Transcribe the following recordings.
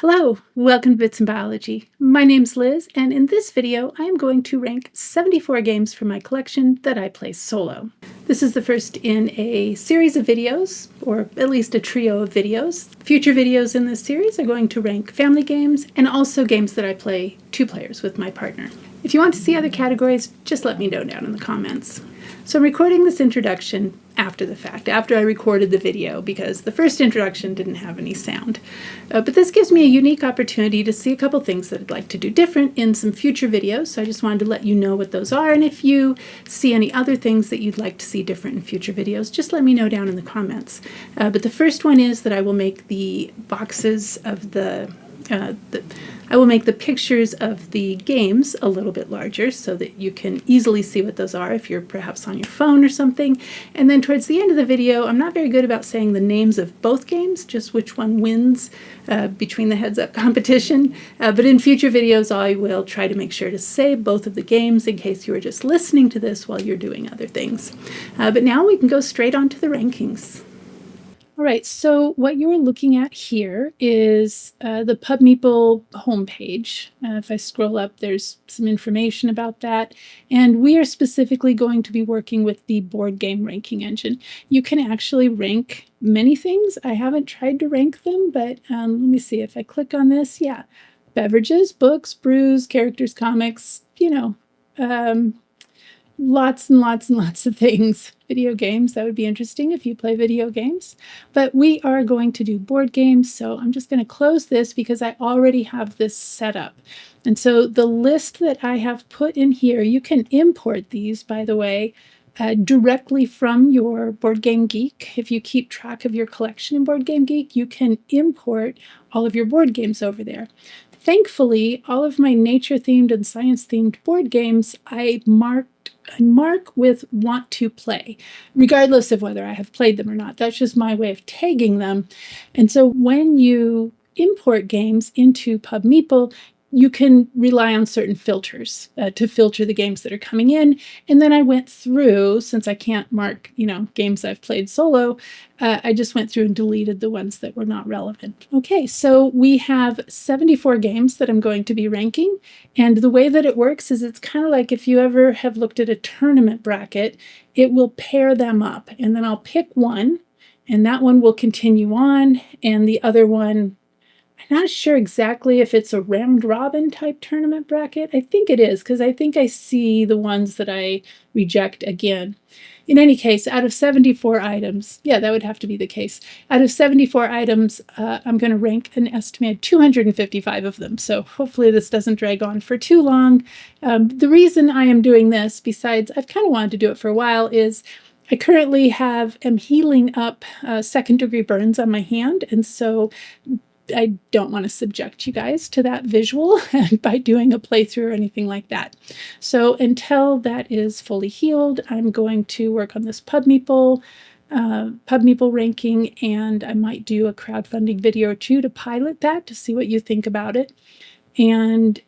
Hello, welcome to Bits and Biology. My name's Liz, and in this video, I am going to rank 74 games from my collection that I play solo. This is the first in a series of videos, or at least a trio of videos. Future videos in this series are going to rank family games and also games that I play two players with my partner. If you want to see other categories, just let me know down in the comments. So I'm recording this introduction after the fact, after I recorded the video, because the first introduction didn't have any sound. But this gives me a unique opportunity to see a couple things that I'd like to do different in some future videos, so I just wanted to let you know what those are, and if you see any other things that you'd like to see different in future videos, just let me know down in the comments. But the first one is that I will make the boxes of I will make the pictures of the games a little bit larger so that you can easily see what those are if you're perhaps on your phone or something. And then towards the end of the video, I'm not very good about saying the names of both games, just which one wins between the heads-up competition. But in future videos, I will try to make sure to say both of the games in case you are just listening to this while you're doing other things. But now we can go straight on to the rankings. All right, so what you're looking at here is the Pub Meeple homepage. If I scroll up, there's some information about that. And we are specifically going to be working with the board game ranking engine. You can actually rank many things. I haven't tried to rank them, but let me see. If I click on this, yeah, beverages, books, brews, characters, comics, lots and lots and lots of things. Video games, that would be interesting if you play video games. But we are going to do board games, so I'm just going to close this because I already have this set up. And so the list that I have put in here, you can import these, by the way, directly from your Board Game Geek. If you keep track of your collection in Board Game Geek, you can import all of your board games over there. Thankfully, all of my nature-themed and science-themed board games I mark with want to play, regardless of whether I have played them or not. That's just my way of tagging them. And so when you import games into Pub Meeple, you can rely on certain filters to filter the games that are coming in. And then I went through, since I can't mark, games I've played solo, I just went through and deleted the ones that were not relevant. Okay, so we have 74 games that I'm going to be ranking. And the way that it works is it's kind of like if you ever have looked at a tournament bracket, it will pair them up. And then I'll pick one, and that one will continue on, and the other one, I'm not sure exactly if it's a round robin type tournament bracket. I think it is, because I think I see the ones that I reject again. In any case, out of 74 items, yeah, that would have to be the case. Out of 74 items, I'm going to rank an estimated 255 of them. So hopefully this doesn't drag on for too long. The reason I am doing this, besides I've kind of wanted to do it for a while, is I currently am healing up second-degree burns on my hand, and so I don't want to subject you guys to that visual by doing a playthrough or anything like that. So until that is fully healed, I'm going to work on this Pub Meeple ranking, and I might do a crowdfunding video or two to pilot that to see what you think about it. And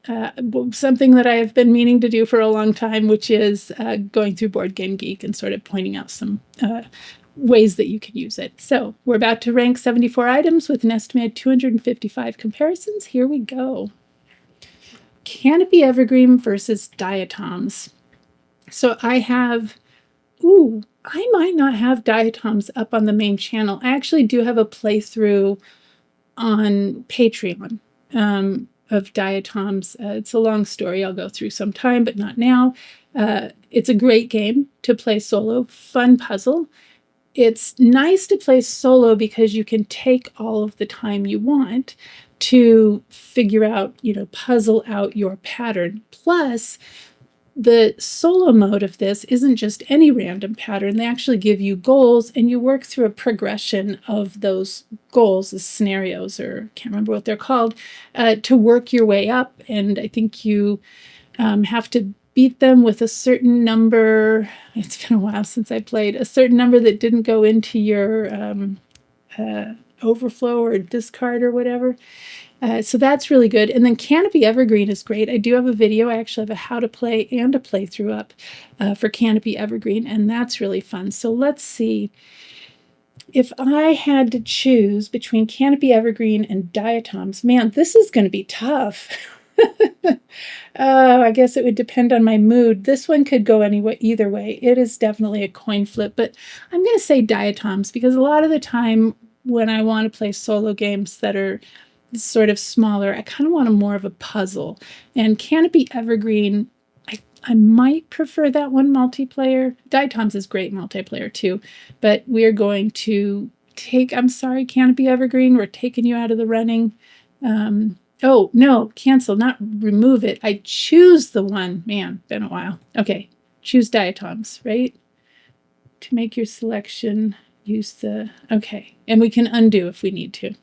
something that I have been meaning to do for a long time, which is going through Board Game Geek and sort of pointing out some ways that you can use it. So we're about to rank 74 items with an estimated 255 comparisons. Here we go. Canopy Evergreen versus Diatoms. So I might not have Diatoms up on the main channel. I actually do have a playthrough on Patreon of Diatoms. It's a long story I'll go through sometime, but not now. It's a great game to play solo, fun puzzle. It's nice to play solo because you can take all of the time you want to figure out, puzzle out your pattern. Plus, the solo mode of this isn't just any random pattern. They actually give you goals, and you work through a progression of those goals, the scenarios, or I can't remember what they're called, to work your way up. And I think you have to beat them with a certain number. It's been a while since I played. A certain number that didn't go into your overflow or discard or whatever. So that's really good. And then Canopy Evergreen is great. I do have a video. I actually have a how to play and a playthrough up for Canopy Evergreen, and that's really fun. So let's see. If I had to choose between Canopy Evergreen and Diatoms, man, this is going to be tough. Oh, I guess it would depend on my mood. This one could go either way. It is definitely a coin flip, but I'm going to say Diatoms because a lot of the time when I want to play solo games that are sort of smaller, I kind of want more of a puzzle. And Canopy Evergreen, I might prefer that one multiplayer. Diatoms is great multiplayer too, but we're going to I'm sorry, Canopy Evergreen, we're taking you out of the running. Oh, no, cancel, not remove it. I choose the one. Man, been a while. Okay, choose Diatoms, right? To make your selection, use the, okay. And we can undo if we need to.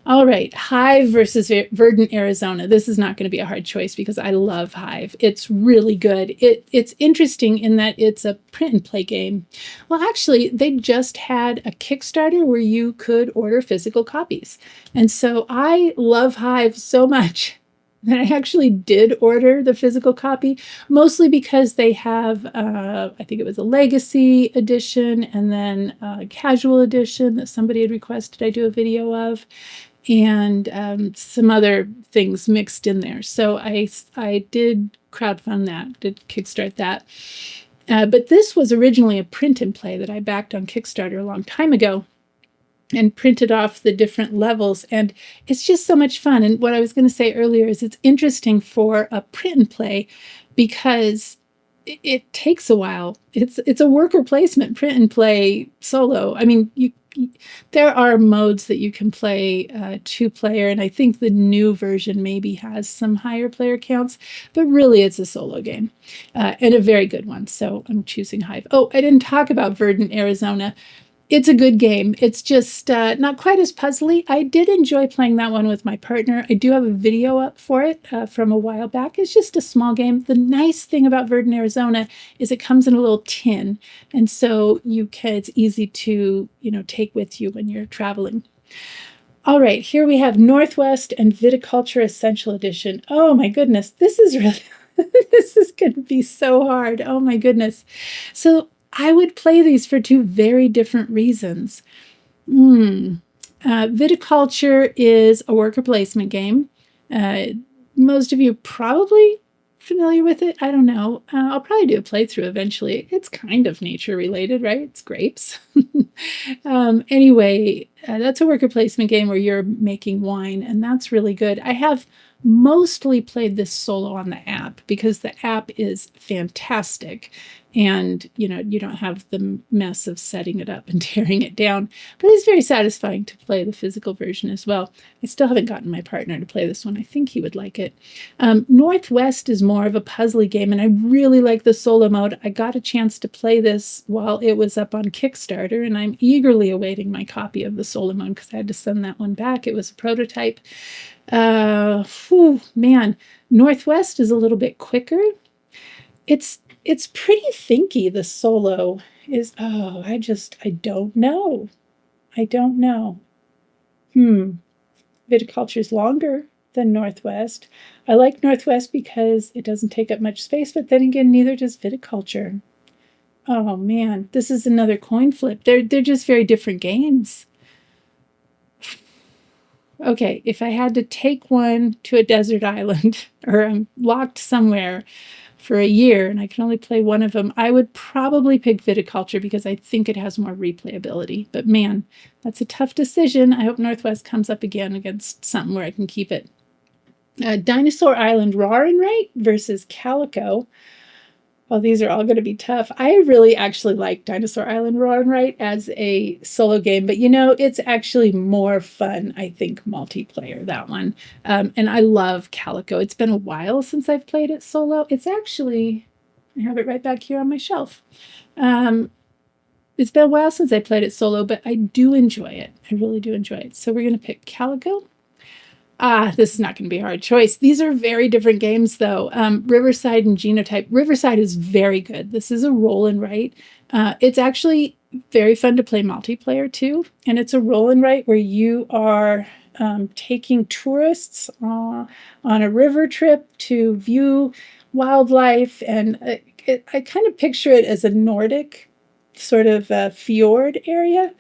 All right, Hive versus Verdant, Arizona. This is not going to be a hard choice because I love Hive. It's really good. It's interesting in that it's a print and play game. Well, actually, they just had a Kickstarter where you could order physical copies. And so I love Hive so much that I actually did order the physical copy, mostly because they have, I think it was a Legacy edition and then a casual edition that somebody had requested I do a video of, and some other things mixed in there. So I did crowdfund that, did kickstart that. But this was originally a print and play that I backed on Kickstarter a long time ago and printed off the different levels. And it's just so much fun. And what I was going to say earlier is it's interesting for a print and play because it takes a while. It's a worker placement print and play solo. I mean, there are modes that you can play 2-player, and I think the new version maybe has some higher player counts, but really it's a solo game and a very good one. So I'm choosing Hive. Oh, I didn't talk about Verdant, Arizona. It's a good game. It's just not quite as puzzly. I did enjoy playing that one with my partner. I do have a video up for it from a while back. It's just a small game. The nice thing about Verdant, Arizona is it comes in a little tin, and so it's easy to take with you when you're traveling. All right, here we have Northwest and Viticulture Essential Edition. Oh my goodness, this is really this is going to be so hard. Oh my goodness. So I would play these for two very different reasons. Viticulture is a worker placement game. Most of you probably familiar with it. I don't know. I'll probably do a playthrough eventually. It's kind of nature related, right? It's grapes. Anyway, that's a worker placement game where you're making wine, and that's really good. I have mostly played this solo on the app because the app is fantastic, and you don't have the mess of setting it up and tearing it down, but it's very satisfying to play the physical version as well. I still haven't gotten my partner to play this one. I think he would like it. Northwest is more of a puzzly game, and I really like the solo mode. I got a chance to play this while it was up on Kickstarter, and I'm eagerly awaiting my copy of the solo mode because I had to send that one back. It was a prototype. Man, Northwest is a little bit quicker. It's pretty thinky. The solo is, I don't know. I don't know. Viticulture is longer than Northwest. I like Northwest because it doesn't take up much space, but then again, neither does Viticulture. Oh man, this is another coin flip. They're just very different games. Okay, if I had to take one to a desert island or I'm locked somewhere for a year and I can only play one of them, I would probably pick Viticulture because I think it has more replayability. But man, that's a tough decision. I hope Northwest comes up again against something where I can keep it. Dinosaur Island Raw and Right versus Calico. Well, these are all going to be tough. I really actually like Dinosaur Island Raw and Right as a solo game, but it's actually more fun, I think, multiplayer, that one. And I love Calico. It's been a while since I've played it solo. It's actually, I have it right back here on my shelf. It's been a while since I played it solo, but I do enjoy it. I really do enjoy it. So we're going to pick Calico. This is not going to be a hard choice. These are very different games, though. Riverside and Genotype. Riverside is very good. This is a roll and write. It's actually very fun to play multiplayer, too. And it's a roll and write where you are taking tourists on a river trip to view wildlife. And I kind of picture it as a Nordic sort of fjord area.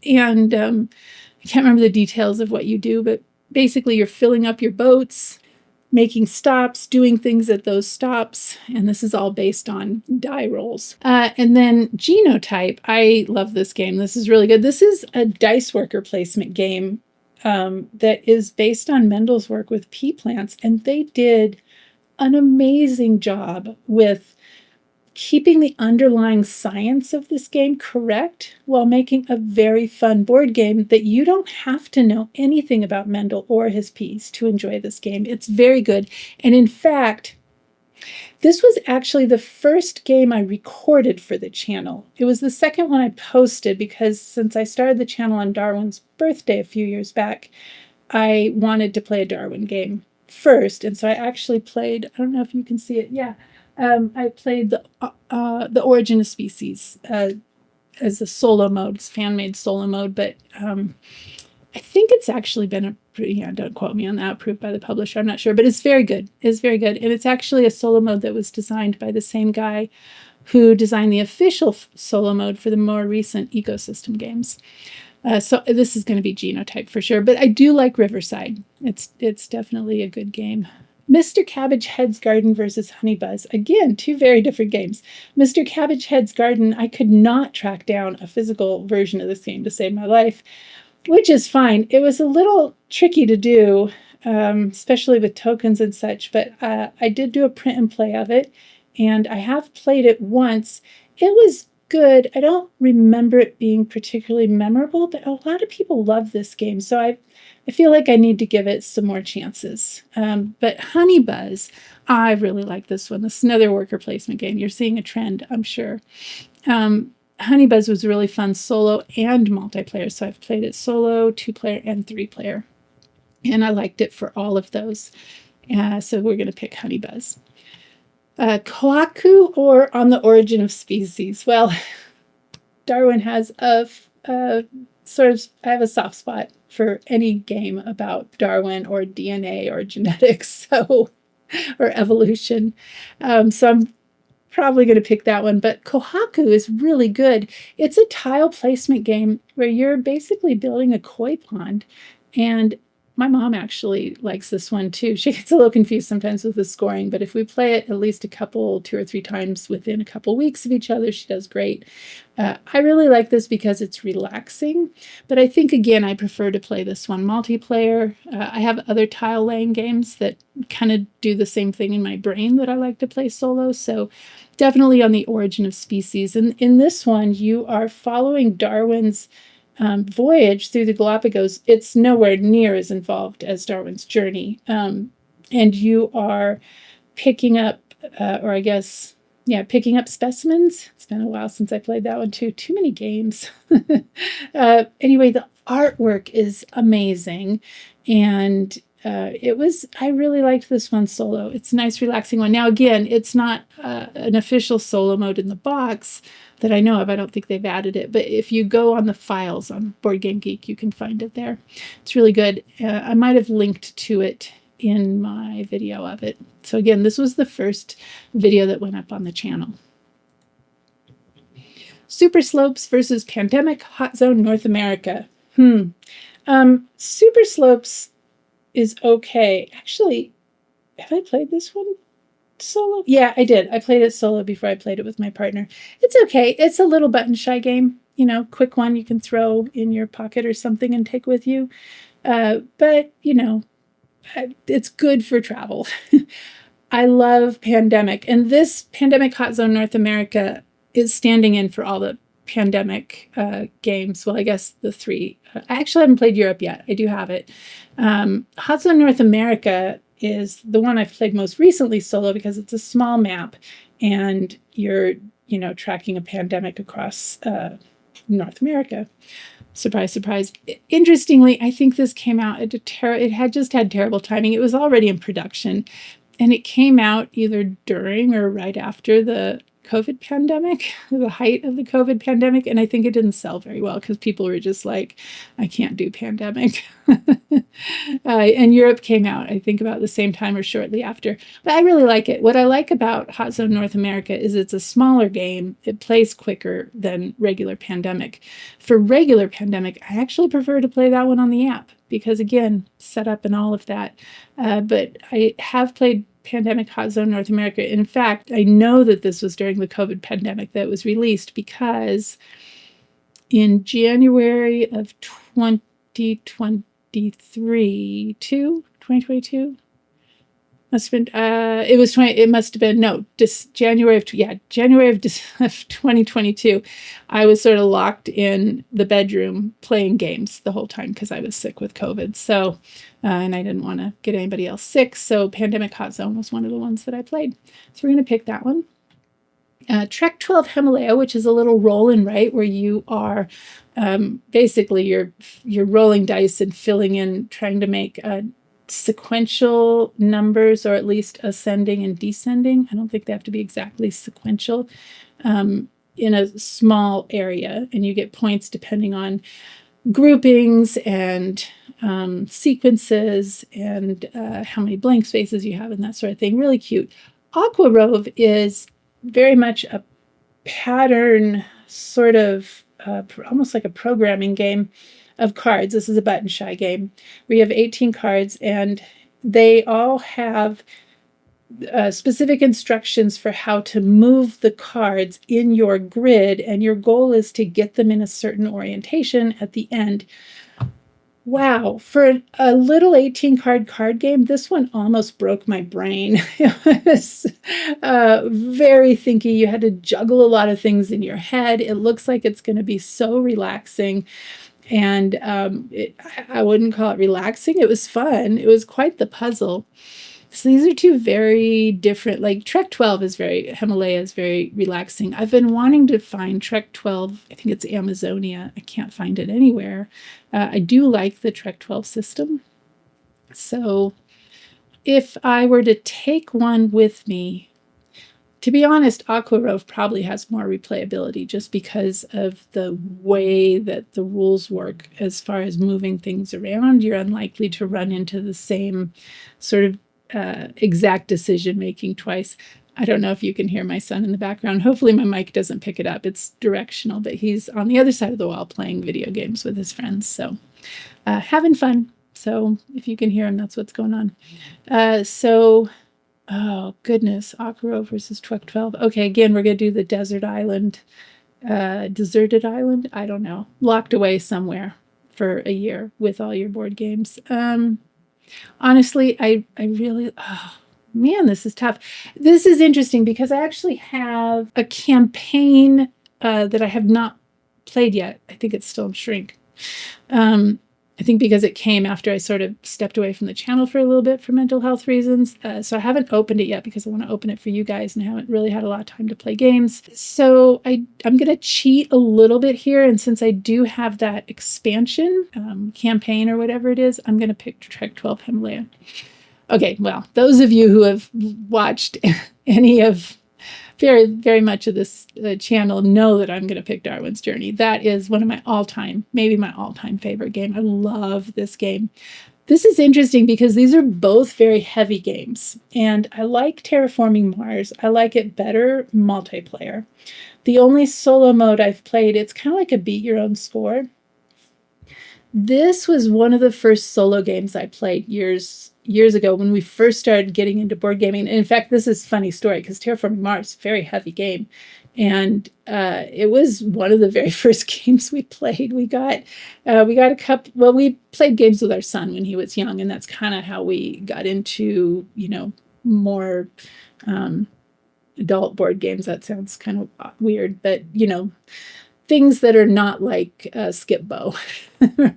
And I can't remember the details of what you do, but basically you're filling up your boats, making stops, doing things at those stops, and this is all based on die rolls. And then Genotype, I love this game. This is really good. This is a dice worker placement game that is based on Mendel's work with pea plants, and they did an amazing job with keeping the underlying science of this game correct while making a very fun board game that you don't have to know anything about Mendel or his peas to enjoy this game. It's very good. And in fact, this was actually the first game I recorded for the channel. It was the second one I posted because since I started the channel on Darwin's birthday a few years back, I wanted to play a Darwin game first. And so I actually played, I don't know if you can see it. Yeah. I played the Origin of Species as a solo mode, it's fan-made solo mode, but I think it's actually been don't quote me on that, approved by the publisher, I'm not sure, but it's very good. It's very good. And it's actually a solo mode that was designed by the same guy who designed the official solo mode for the more recent ecosystem games. So this is going to be Genotype for sure, but I do like Riverside. It's definitely a good game. Mr. Cabbage Head's Garden versus Honeybuzz. Again, two very different games. Mr. Cabbage Head's Garden, I could not track down a physical version of this game to save my life, which is fine. It was a little tricky to do, especially with tokens and such, but I did do a print and play of it, and I have played it once. It was good. I don't remember it being particularly memorable, but a lot of people love this game, so I feel like I need to give it some more chances. But Honeybuzz, I really like this one. This is another worker placement game. You're seeing a trend, I'm sure. Honeybuzz was really fun solo and multiplayer, so I've played it solo, 2-player, and 3-player. And I liked it for all of those. So we're going to pick Honeybuzz. Kohaku or On the Origin of Species? Well, Darwin has a sort of, I have a soft spot for any game about Darwin or DNA or genetics, so, or evolution. So I'm probably going to pick that one, but Kohaku is really good. It's a tile placement game where you're basically building a koi pond, and my mom actually likes this one too. She gets a little confused sometimes with the scoring, but if we play it at least 2 or 3 times within a couple weeks of each other, she does great. I really like this because it's relaxing, but I think, again, I prefer to play this one multiplayer. I have other tile laying games that kind of do the same thing in my brain that I like to play solo, so definitely On the Origin of Species. And in this one, you are following Darwin's voyage through the Galapagos. It's nowhere near as involved as Darwin's journey. And you are picking up, picking up specimens. It's been a while since I played that one too. Too many games. Anyway, the artwork is amazing. And I really liked this one solo. It's a nice, relaxing one. Now, again, it's not an official solo mode in the box that I know of. I don't think they've added it, but if you go on the files on Board Game Geek, you can find it there. It's really good. I might have linked to it in my video of it. So again, this was the first video that went up on the channel. Super Slopes versus Pandemic Hot Zone North America. Super Slopes is okay. Actually, have I played this one solo? Yeah, I did. I played it solo before I played it with my partner. It's okay. It's a little button shy game, quick one you can throw in your pocket or something and take with you. But, it's good for travel. I love Pandemic, and this Pandemic Hot Zone North America is standing in for all the Pandemic games. Well, I guess the 3. I actually haven't played Europe yet. I do have it. Hot Zone North America is the one I've played most recently solo because it's a small map and you're, tracking a pandemic across North America. Surprise, surprise. Interestingly, I think this came out at it had just had terrible timing. It was already in production, and it came out either during or right after the COVID pandemic, the height of the COVID pandemic. And I think it didn't sell very well because people were just like, I can't do pandemic. And Europe came out, I think, about the same time or shortly after. But I really like it. What I like about Hot Zone North America is it's a smaller game. It plays quicker than regular Pandemic. For regular Pandemic, I actually prefer to play that one on the app because, again, setup and all of that. But I have played Pandemic Hot Zone North America. In fact, I know that this was during the COVID pandemic that it was released because in January of 2022 must have been it must have been January of 2022. I was sort of locked in the bedroom playing games the whole time because I was sick with COVID. So and I didn't want to get anybody else sick, so Pandemic Hot Zone was one of the ones that I played. So we're going to pick that one. Trek 12 Himalaya, which is a little roll and write where you are basically you're rolling dice and filling in, trying to make sequential numbers, or at least ascending and descending. I don't think they have to be exactly sequential in a small area, and you get points depending on groupings and sequences and how many blank spaces you have and that sort of thing. Really cute. Aqua Rove is very much a pattern, sort of almost like a programming game of cards. This is a button shy game. We have 18 cards, and they all have specific instructions for how to move the cards in your grid, and your goal is to get them in a certain orientation at the end. Wow, for a little 18-card game, this one almost broke my brain. It was very thinky. You had to juggle a lot of things in your head. It looks like it's going to be so relaxing. And I wouldn't call it relaxing. It was fun. It was quite the puzzle. So these are two very different, like Trek 12 Himalaya is very relaxing. I've been wanting to find Trek 12, I think it's Amazonia. I can't find it anywhere. I do like the Trek 12 system. So if I were to take one with me, to be honest, Aqua Rove probably has more replayability just because of the way that the rules work as far as moving things around. You're unlikely to run into the same sort of exact decision making twice. I don't know if you can hear my son in the background. Hopefully my mic doesn't pick it up. It's directional, but he's on the other side of the wall playing video games with his friends. So having fun. So if you can hear him, that's what's going on. Oh goodness, Aqua Rove versus Trek 12. Okay, again, we're going to do the deserted island. I don't know. Locked away somewhere for a year with all your board games. Honestly, I really, oh man, this is tough. This is interesting because I actually have a campaign that I have not played yet. I think it's still in shrink. I think because it came after I sort of stepped away from the channel for a little bit for mental health reasons. So I haven't opened it yet because I want to open it for you guys, and I haven't really had a lot of time to play games. So I'm going to cheat a little bit here. And since I do have that expansion campaign or whatever it is, I'm going to pick Trek 12 Himalaya. Okay, well, those of you who have watched any of very, very much of this channel know that I'm going to pick Darwin's Journey. That is one of my maybe my all-time favorite game. I love this game. This is interesting because these are both very heavy games, and I like Terraforming Mars. I like it better multiplayer. The only solo mode I've played, it's kind of like a beat your own score. This was one of the first solo games I played years ago when we first started getting into board gaming. And in fact, this is a funny story because Terraforming Mars, very heavy game. And it was one of the very first games we played. We got a couple, well, we played games with our son when he was young, and that's kind of how we got into, more adult board games. That sounds kind of weird, but, things that are not like Skip Bo,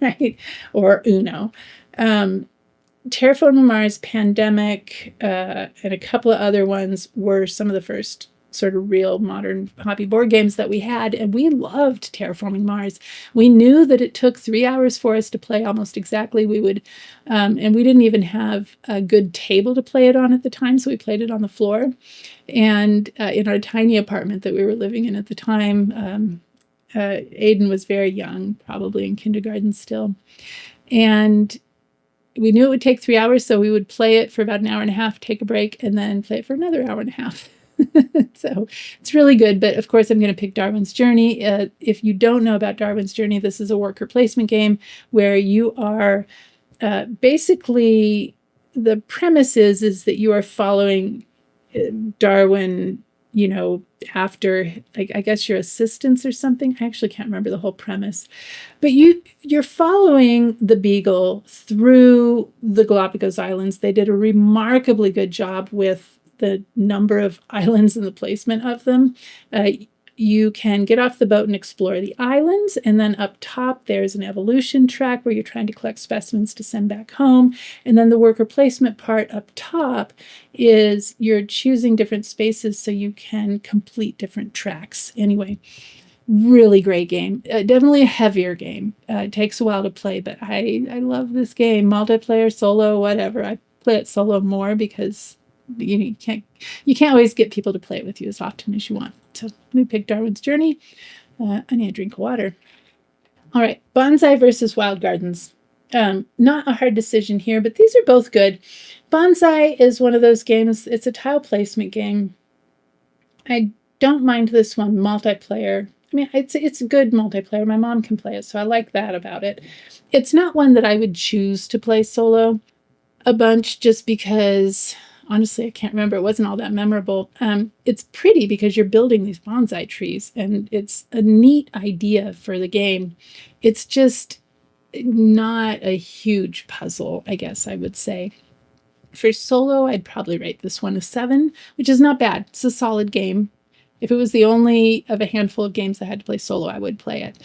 right? Or Uno. Terraforming Mars, Pandemic, and a couple of other ones were some of the first sort of real modern hobby board games that we had, and we loved Terraforming Mars. We knew that it took 3 hours for us to play almost exactly. We would, and we didn't even have a good table to play it on at the time, so we played it on the floor. And in our tiny apartment that we were living in at the time, Aiden was very young, probably in kindergarten still. And we knew it would take 3 hours, so we would play it for about an hour and a half, take a break, and then play it for another hour and a half. So it's really good. But of course, I'm going to pick Darwin's Journey. If you don't know about Darwin's Journey, this is a worker placement game where you are basically, the premise is that you are following Darwin, after, like, I guess your assistants or something. I actually can't remember the whole premise. But you're following the beagle through the Galapagos Islands. They did a remarkably good job with the number of islands and the placement of them. You can get off the boat and explore the islands, and then up top there's an evolution track where you're trying to collect specimens to send back home. And then the worker placement part up top is you're choosing different spaces so you can complete different tracks. Anyway, really great game. Definitely a heavier game. It takes a while to play, but I love this game. Multiplayer, solo, whatever. I play it solo more because you can't always get people to play it with you as often as you want. So we picked Darwin's Journey. I need a drink of water. All right, Bonsai versus Wild Gardens. Not a hard decision here, but these are both good. Bonsai is one of those games. It's a tile placement game. I don't mind this one multiplayer. I mean, it's a good multiplayer. My mom can play it, so I like that about it. It's not one that I would choose to play solo a bunch just because, honestly, I can't remember. It wasn't all that memorable. It's pretty because you're building these bonsai trees, and it's a neat idea for the game. It's just not a huge puzzle, I guess I would say. For solo, I'd probably rate this one a 7, which is not bad. It's a solid game. If it was the only of a handful of games I had to play solo, I would play it.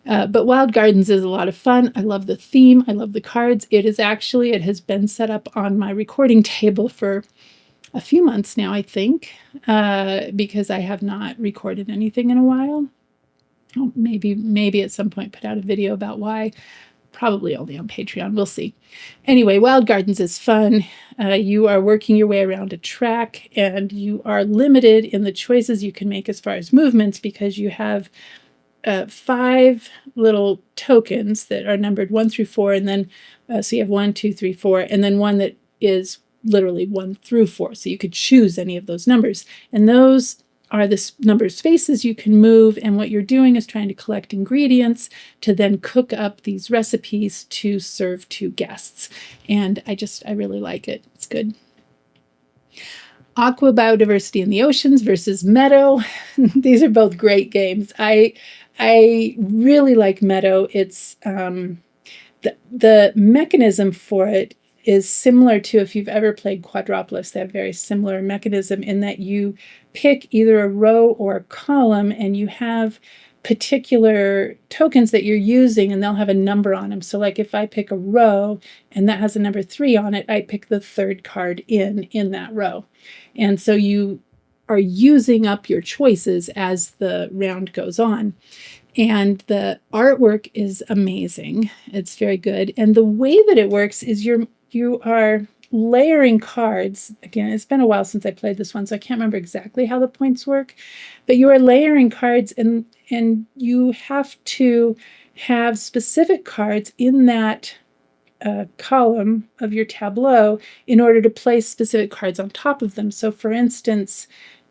But Wild Gardens is a lot of fun. I love the theme. I love the cards. It has been set up on my recording table for a few months now, I think, because I have not recorded anything in a while. Oh, maybe at some point put out a video about why. Probably only on Patreon. We'll see. Anyway, Wild Gardens is fun. You are working your way around a track, and you are limited in the choices you can make as far as movements because you have 5 little tokens that are numbered 1 through 4, and then so you have 1, 2, 3, 4, and then one that is literally 1 through 4. So you could choose any of those numbers, and those are the number of spaces you can move. And what you're doing is trying to collect ingredients to then cook up these recipes to serve to guests. And I really like it. It's good. Aqua Biodiversity in the Oceans versus Meadow. These are both great games. I really like Meadow. It's the mechanism for it is similar to, if you've ever played Quadropolis, they have very similar mechanism in that you pick either a row or a column, and you have particular tokens that you're using, and they'll have a number on them. So like if I pick a row and that has a number 3 on it, I pick the 3rd card in that row. And so you are using up your choices as the round goes on. And the artwork is amazing. It's very good. And the way that it works is you are layering cards. Again, it's been a while since I played this one, so I can't remember exactly how the points work. But you are layering cards, and you have to have specific cards in that column of your tableau in order to place specific cards on top of them. So for instance,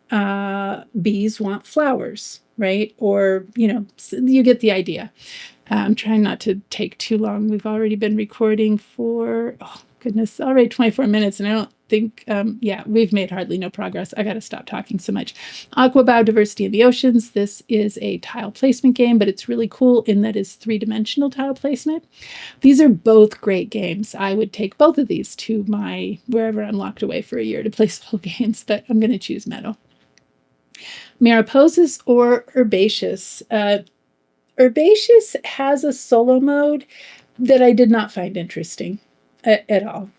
bees want flowers, right? Or, you get the idea. I'm trying not to take too long. We've already been recording for, oh goodness, already 24 minutes, and I don't think, we've made hardly no progress. I got to stop talking so much. Aqua Biodiversity in the Oceans. This is a tile placement game, but it's really cool in that it's 3-dimensional tile placement. These are both great games. I would take both of these to wherever I'm locked away for a year to play solo games, but I'm going to choose Meadow. Mariposas or Herbaceous. Herbaceous has a solo mode that I did not find interesting. at all.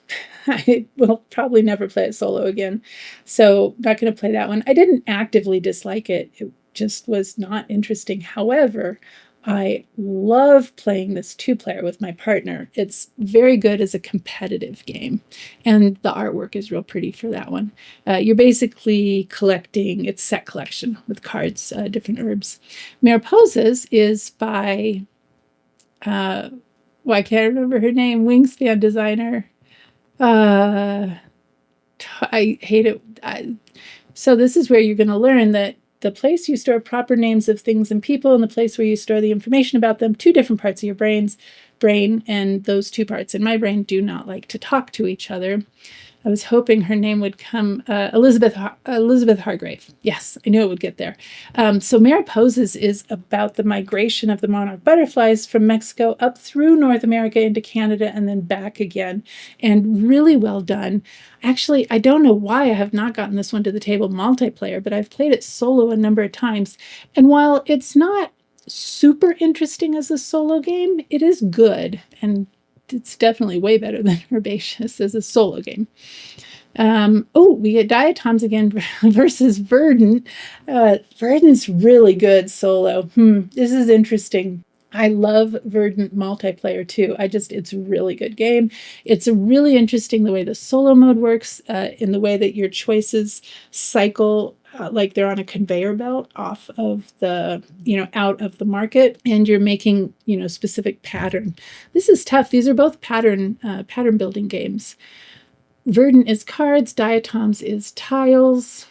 I will probably never play it solo again. So not going to play that one. I didn't actively dislike it. It just was not interesting. However, I love playing this 2-player with my partner. It's very good as a competitive game, and the artwork is real pretty for that one. You're basically collecting, it's set collection with cards, different herbs. Mariposas is by, well, I can't remember her name, Wingspan designer. I hate it. So this is where you're going to learn that the place you store proper names of things and people and the place where you store the information about them, 2 different parts of your brain, and those 2 parts in my brain do not like to talk to each other. I was hoping her name would come, Elizabeth Hargrave. Yes, I knew it would get there. So Mariposas is about the migration of the monarch butterflies from Mexico up through North America into Canada and then back again, and really well done. Actually, I don't know why I have not gotten this one to the table multiplayer, but I've played it solo a number of times. And while it's not super interesting as a solo game, it is good, and it's definitely way better than Herbaceous as a solo game. We get Diatoms again versus Verdant. Verdant's really good solo. This is interesting. I love Verdant multiplayer too. It's a really good game. It's a really interesting the way the solo mode works, in the way that your choices cycle like they're on a conveyor belt off of the, out of the market, and you're making, specific pattern. This is tough. These are both pattern building games. Verdant is cards, Diatoms is tiles.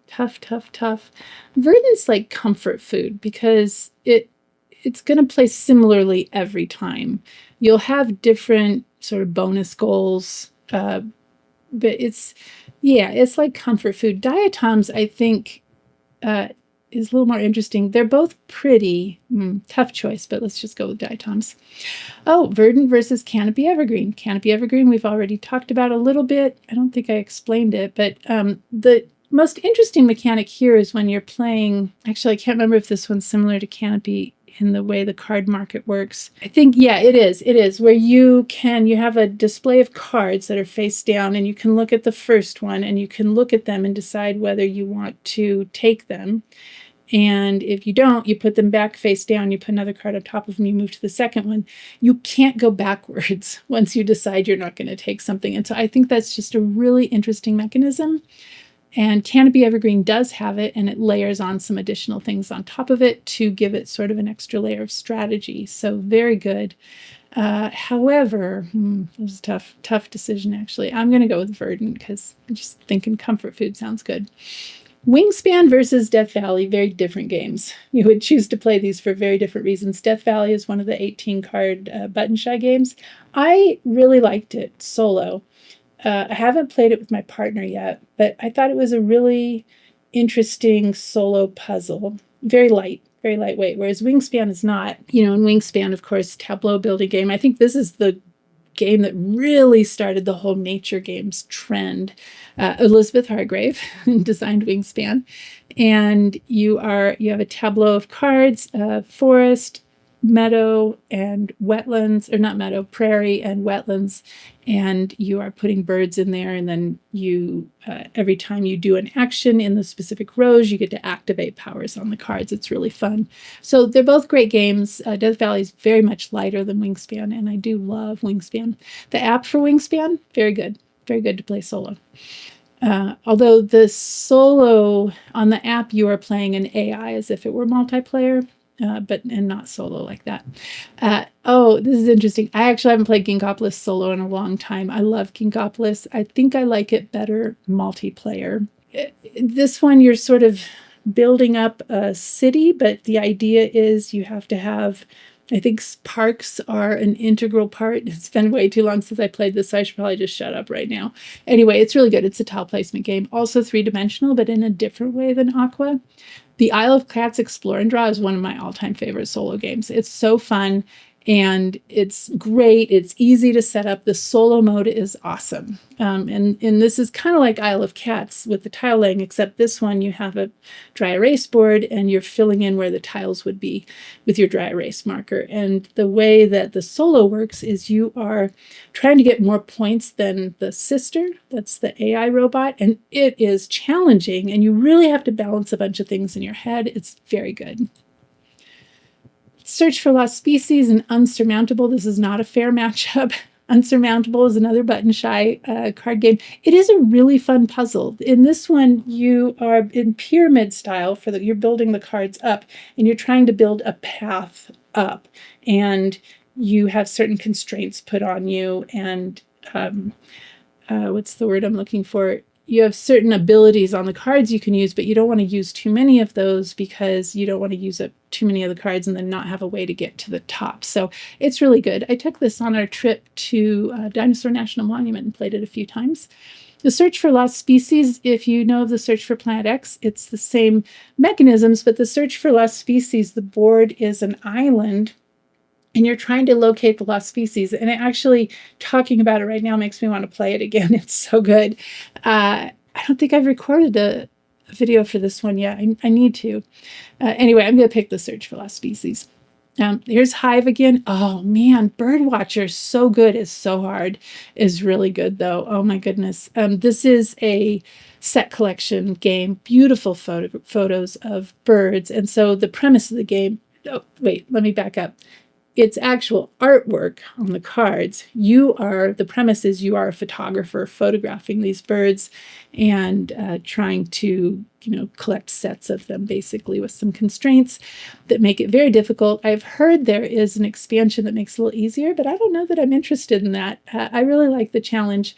Tough. Verdant's like comfort food because it's going to play similarly every time. You'll have different sort of bonus goals, but it's like comfort food. Diatoms, I think, is a little more interesting. They're both pretty. Tough choice, but let's just go with Diatoms. Oh, Verdant versus Canopy Evergreen. Canopy Evergreen we've already talked about a little bit. I don't think I explained it, but the most interesting mechanic here is when you're playing, actually I can't remember if this one's similar to Canopy in the way the card market works. I think, yeah, it is, where you have a display of cards that are face down, and you can look at the first one and you can look at them and decide whether you want to take them. And if you don't, you put them back face down, you put another card on top of them, you move to the second one. You can't go backwards once you decide you're not going to take something. And so I think that's just a really interesting mechanism. And Canopy Evergreen does have it, and it layers on some additional things on top of it to give it sort of an extra layer of strategy. So very good. However, it was a tough decision, actually. I'm going to go with Verdant because I'm just thinking comfort food sounds good. Wingspan versus Death Valley, very different games. You would choose to play these for very different reasons. Death Valley is one of the 18-card button shy games. I really liked it solo. I haven't played it with my partner yet, but I thought it was a really interesting solo puzzle. Very lightweight, whereas Wingspan is not. In Wingspan, of course, tableau building game. I think this is the game that really started the whole nature games trend. Elizabeth Hargrave designed Wingspan, and you have a tableau of cards, forest, meadow, and wetlands, or not meadow, prairie and wetlands, and you are putting birds in there, and then you every time you do an action in the specific rows, you get to activate powers on the cards. It's really fun. So they're both great games. Death Valley is very much lighter than Wingspan, and I do love Wingspan. The app for Wingspan, very good to play solo. Although the solo on the app, you are playing an AI as if it were multiplayer, and not solo like that. This is interesting. I actually haven't played Ginkgopolis solo in a long time. I love Ginkgopolis. I think I like it better multiplayer. This one, you're sort of building up a city, but the idea is you have to have, I think parks are an integral part. It's been way too long since I played this, so I should probably just shut up right now. Anyway, it's really good. It's a tile placement game. Also 3-dimensional, but in a different way than Aqua. The Isle of Cats Explore and Draw is one of my all-time favorite solo games. It's so fun, And it's great. It's easy to set up. The solo mode is awesome. And this is kind of like Isle of Cats with the tile laying, except this one you have a dry erase board and you're filling in where the tiles would be with your dry erase marker. And the way that the solo works is you are trying to get more points than the sister, that's the AI robot, and it is challenging, and you really have to balance a bunch of things in your head. It's very good. Search for Lost Species and Unsurmountable. This is not a fair matchup. Unsurmountable is another button shy card game. It is a really fun puzzle. In this one, you are in pyramid style you're building the cards up, and you're trying to build a path up, and you have certain constraints put on you, and what's the word I'm looking for? You have certain abilities on the cards you can use, but you don't want to use too many of those because you don't want to use up too many of the cards and then not have a way to get to the top. So it's really good. I took this on our trip to Dinosaur National Monument and played it a few times. The Search for Lost Species, if you know of the Search for Planet X, it's the same mechanisms, but the Search for Lost Species, the board is an island, and you're trying to locate the lost species. And actually, talking about it right now makes me want to play it again. It's so good. I don't think I've recorded a video for this one yet. I need to. Anyway, I'm going to pick the Search for Lost Species. Here's Hive again. Oh, man, Birdwatcher, so good. Is so hard. Is really good, though. Oh, my goodness. This is a set collection game. Beautiful photos of birds. And so the premise of the game... Oh, wait, let me back up. It's actual artwork on the cards. The premise is you are a photographer photographing these birds and trying to, collect sets of them, basically, with some constraints that make it very difficult. I've heard there is an expansion that makes it a little easier, but I don't know that I'm interested in that. I really like the challenge.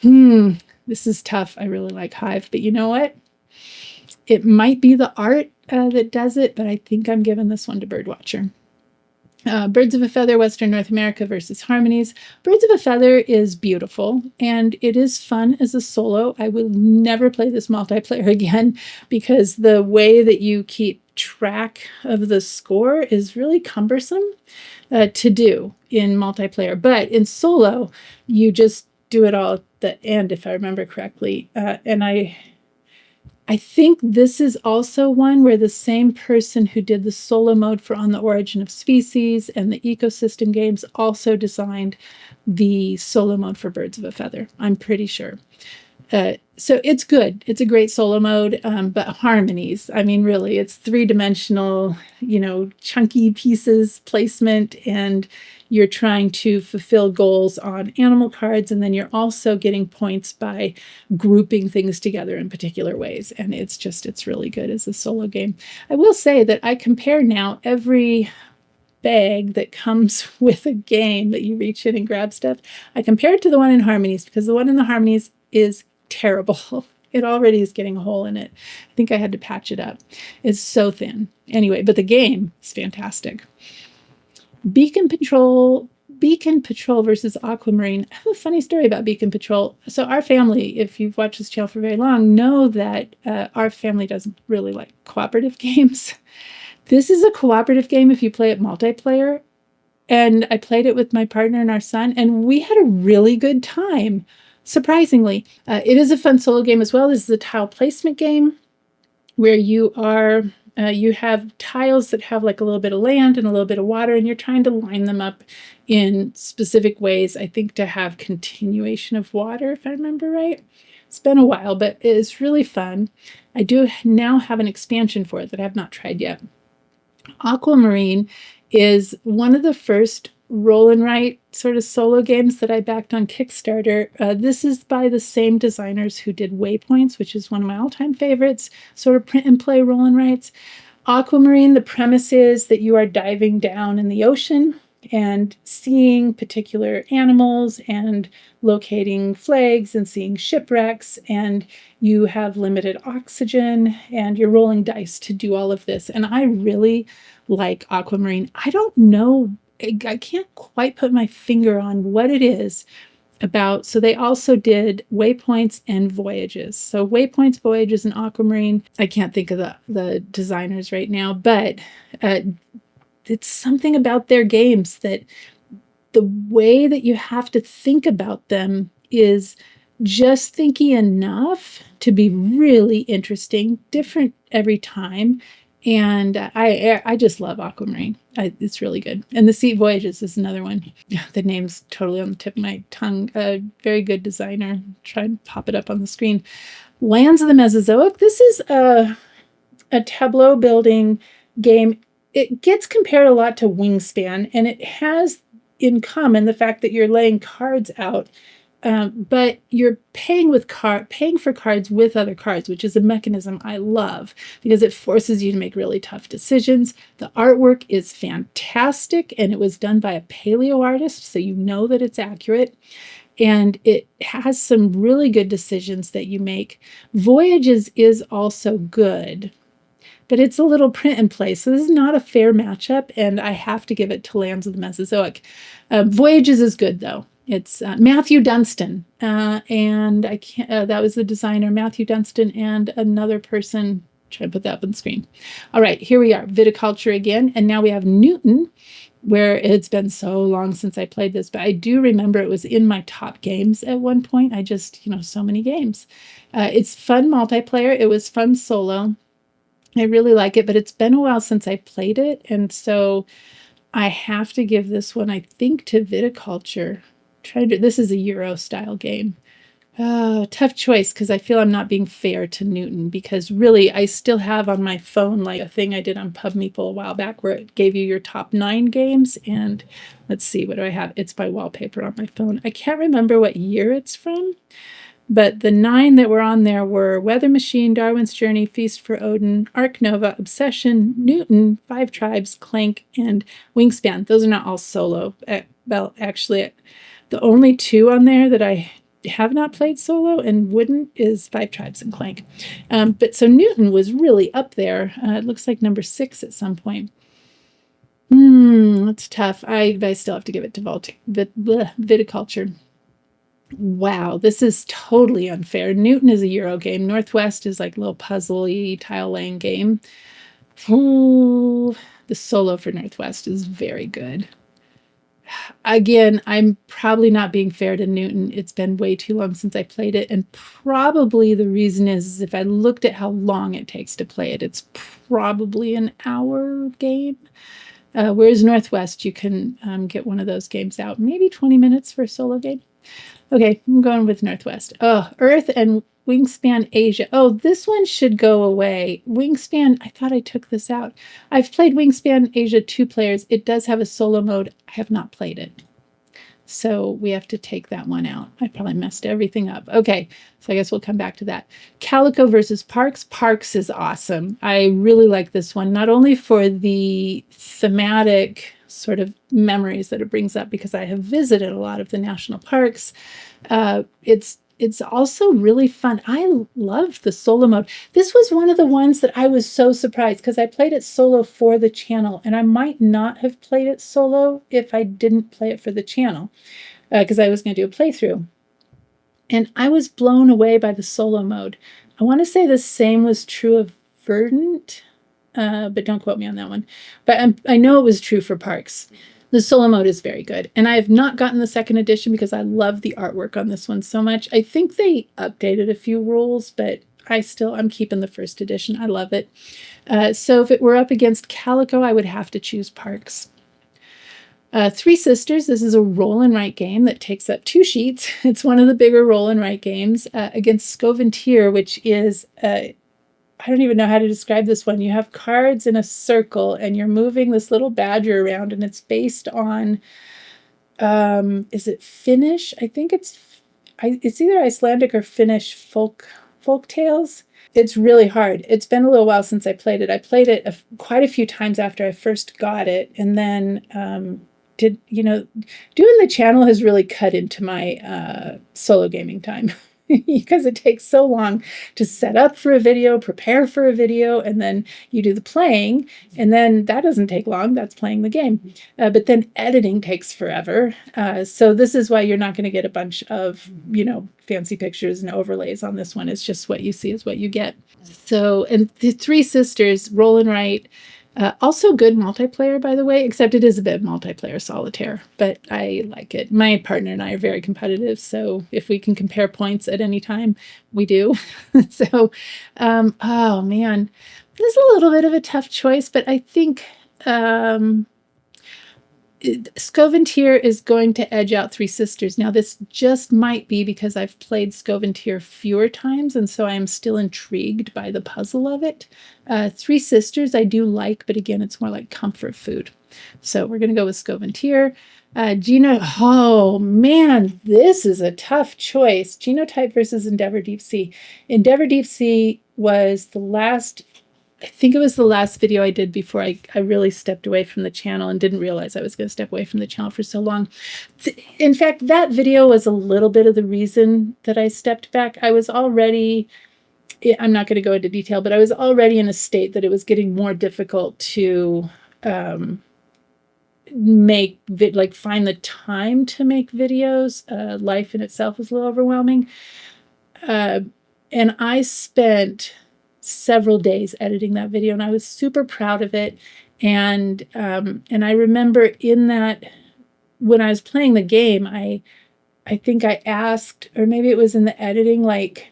This is tough. I really like Hive, but you know what? It might be the art that does it, but I think I'm giving this one to Birdwatcher. Birds of a Feather, Western North America versus Harmonies. Birds of a Feather is beautiful, and it is fun as a solo. I will never play this multiplayer again because the way that you keep track of the score is really cumbersome to do in multiplayer. But in solo, you just do it all at the end, if I remember correctly. And I think this is also one where the same person who did the solo mode for On the Origin of Species and the ecosystem games also designed the solo mode for Birds of a Feather. I'm pretty sure. So it's good. It's a great solo mode, but Harmonies, I mean, really, it's three-dimensional, chunky pieces, placement, and you're trying to fulfill goals on animal cards, and then you're also getting points by grouping things together in particular ways, and it's really good as a solo game. I will say that I compare now every bag that comes with a game that you reach in and grab stuff. I compare it to the one in Harmonies because the one in the Harmonies is terrible. It already is getting a hole in it. I think I had to patch it up. It's so thin. Anyway, but the game is fantastic. Beacon Patrol versus Aquamarine. I have a funny story about Beacon Patrol. So our family, if you've watched this channel for very long, know that our family doesn't really like cooperative games. This is a cooperative game if you play it multiplayer. And I played it with my partner and our son, and we had a really good time. Surprisingly, it is a fun solo game as well. This is a tile placement game where you have tiles that have like a little bit of land and a little bit of water, and you're trying to line them up in specific ways, I think, to have continuation of water, if I remember right. It's been a while, but it's really fun. I do now have an expansion for it that I have not tried yet. Aquamarine is one of the first roll and write sort of solo games that I backed on Kickstarter. This is by the same designers who did Waypoints, which is one of my all-time favorites, sort of print and play roll and writes. Aquamarine, the premise is that you are diving down in the ocean and seeing particular animals and locating flags and seeing shipwrecks, and you have limited oxygen and you're rolling dice to do all of this. And I really like Aquamarine. I don't know, I can't quite put my finger on what it is about. So they also did Waypoints and Voyages. So Waypoints, Voyages, and Aquamarine. I can't think of the designers right now, but it's something about their games that the way that you have to think about them is just thinky enough to be really interesting, different every time. And I just love Aquamarine. It's really good. And the Sea Voyages is another one. The name's totally on the tip of my tongue. Very good designer. Try and pop it up on the screen. Lands of the Mesozoic. This is a tableau building game. It gets compared a lot to Wingspan, and it has in common the fact that you're laying cards out, but you're paying for cards with other cards, which is a mechanism I love because it forces you to make really tough decisions. The artwork is fantastic, and it was done by a paleo artist, so you know that it's accurate. And it has some really good decisions that you make. Voyages is also good, but it's a little print and play. So this is not a fair matchup, and I have to give it to Lands of the Mesozoic. Voyages is good, though. It's Matthew Dunstan, and I can't. That was the designer, Matthew Dunstan, and another person. Try to put that up on the screen. All right, here we are, viticulture again, and now we have Newton, where it's been so long since I played this, but I do remember it was in my top games at one point. I just, so many games. It's fun multiplayer. It was fun solo. I really like it, but it's been a while since I played it, and so I have to give this one, I think, to viticulture. This is a Euro-style game. Tough choice, because I feel I'm not being fair to Newton, because really I still have on my phone like a thing I did on Pub Meeple a while back where it gave you your top 9 games, and let's see, what do I have? It's by wallpaper on my phone. I can't remember what year it's from, but the 9 that were on there were Weather Machine, Darwin's Journey, Feast for Odin, Ark Nova, Obsession, Newton, Five Tribes, Clank, and Wingspan. Those are not all solo. Well, actually, the only 2 on there that I have not played solo and wouldn't is Five Tribes and Clank. But so Newton was really up there. It looks like number 6 at some point. That's tough. I still have to give it to viticulture. Wow, this is totally unfair. Newton is a Euro game. Northwest is like a little puzzly tile laying game. Ooh, the solo for Northwest is very good. Again, I'm probably not being fair to Newton. It's been way too long since I played it, and probably the reason is if I looked at how long it takes to play it, it's probably an hour game. Whereas Northwest, you can get one of those games out, maybe 20 minutes for a solo game. Okay, I'm going with Northwest. Oh, Earth and Wingspan Asia. Oh, this one should go away. Wingspan, I thought I took this out. I've played Wingspan Asia 2 players. It does have a solo mode. I have not played it. So we have to take that one out. I probably messed everything up. Okay, so I guess we'll come back to that. Calico versus Parks. Parks is awesome. I really like this one, not only for the thematic sort of memories that it brings up, because I have visited a lot of the national parks. It's also really fun. I love the solo mode. This was one of the ones that I was so surprised because I played it solo for the channel, and I might not have played it solo if I didn't play it for the channel because I was going to do a playthrough. And I was blown away by the solo mode. I want to say the same was true of Verdant, but don't quote me on that one. But I know it was true for Parks. The solo mode is very good. And I have not gotten the 2nd edition because I love the artwork on this one so much. I think they updated a few rules, but I'm keeping the 1st edition. I love it. So if it were up against Calico, I would have to choose Parks. Three Sisters, this is a roll and write game that takes up 2 sheets. It's one of the bigger roll and write games against Scoventeer, which is I don't even know how to describe this one. You have cards in a circle, and you're moving this little badger around, and it's based on, is it Finnish? I think it's either Icelandic or Finnish folk tales. It's really hard. It's been a little while since I played it. I played it quite a few times after I first got it, and then doing the channel has really cut into my solo gaming time. Because it takes so long to set up for a video, prepare for a video, and then you do the playing, and then that doesn't take long. That's playing the game. But then editing takes forever. So this is why you're not going to get a bunch of, fancy pictures and overlays on this one. It's just what you see is what you get. So, and the Three Sisters, roll and write, Also good multiplayer, by the way, except it is a bit multiplayer solitaire, but I like it. My partner and I are very competitive, so if we can compare points at any time, we do. So, oh man, this is a little bit of a tough choice, but I think Scoventier is going to edge out Three Sisters. Now, this just might be because I've played Scoventier fewer times, and so I am still intrigued by the puzzle of it. Three Sisters I do like, but again, it's more like comfort food. So we're going to go with Scoventier. Oh man, this is a tough choice. Genotype versus Endeavor Deep Sea. Endeavor Deep Sea was the last, I think it was the last video I did before I really stepped away from the channel and didn't realize I was going to step away from the channel for so long. In fact, that video was a little bit of the reason that I stepped back. I was already, I'm not going to go into detail, but I was already in a state that it was getting more difficult to find the time to make videos. Life in itself was a little overwhelming. And I spent several days editing that video, and I was super proud of it. And I remember in that, when I was playing the game, I think I asked, or maybe it was in the editing, like,